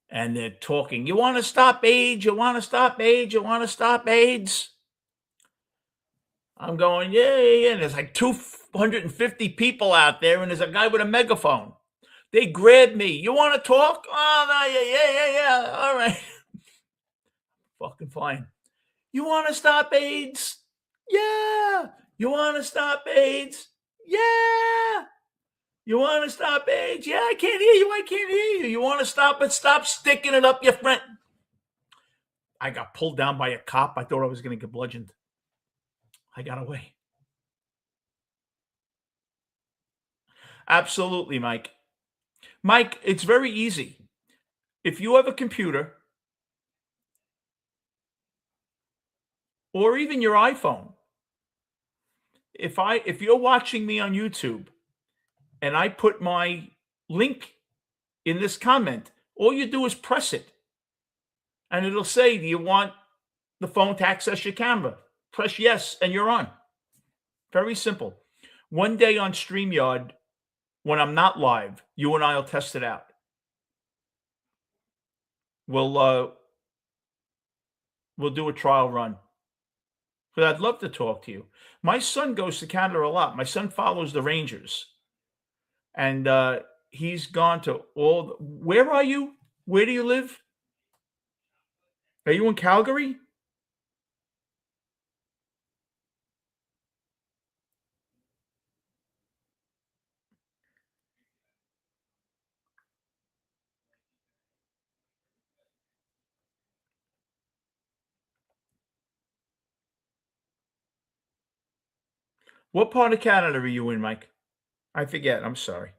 And they're talking, you want to stop AIDS? You want to stop AIDS? You want to stop AIDS? I'm going, yeah, yeah, yeah. And there's like 250 people out there, and there's a guy with a megaphone. They grabbed me. You want to talk? Oh, no, yeah, yeah, yeah, yeah. All right. Fucking fine. You want to stop AIDS? Yeah. You want to stop AIDS? Yeah. You want to stop AIDS? Yeah, I can't hear you. I can't hear you. You want to stop it? Stop sticking it up your friend. I got pulled down by a cop. I thought I was going to get bludgeoned. I got away. Absolutely, Mike. Mike, it's very easy. If you have a computer or even your iPhone, if you're watching me on YouTube and I put my link in this comment, all you do is press it and it'll say, do you want the phone to access your camera? Press yes and you're on. Very simple. One day on StreamYard, when I'm not live, you and I will test it out. We'll do a trial run. But I'd love to talk to you. My son goes to Canada a lot. My son follows the Rangers, and he's gone to all. Where are you? Where do you live? Are you in Calgary? What part of Canada are you in, Mike? I forget. I'm sorry.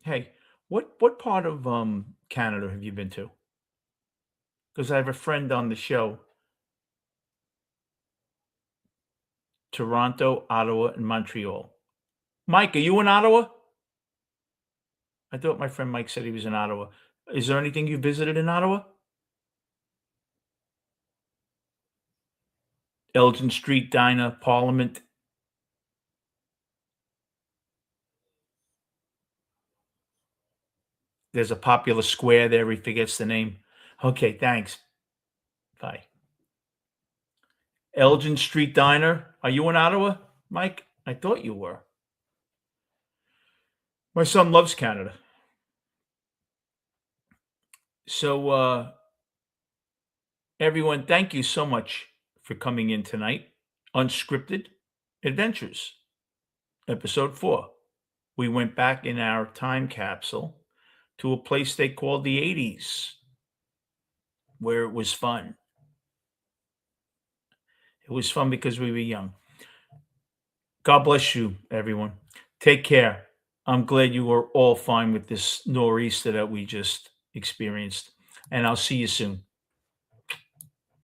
Hey, what part of Canada have you been to? Because I have a friend on the show, Toronto, Ottawa, and Montreal. Mike, are you in Ottawa? I thought my friend Mike said he was in Ottawa. Is there anything you visited in Ottawa? Elgin Street Diner, Parliament. There's a popular square there. He forgets the name. Okay, thanks. Bye. Elgin Street Diner. Are you in Ottawa, Mike? I thought you were. My son loves Canada. So, everyone, thank you so much for coming in tonight. Unscripted Adventures, episode 4. We went back in our time capsule to a place they called the '80s, where it was fun. It was fun because we were young. God bless you, everyone. Take care. I'm glad you were all fine with this nor'easter that we just experienced, and I'll see you soon.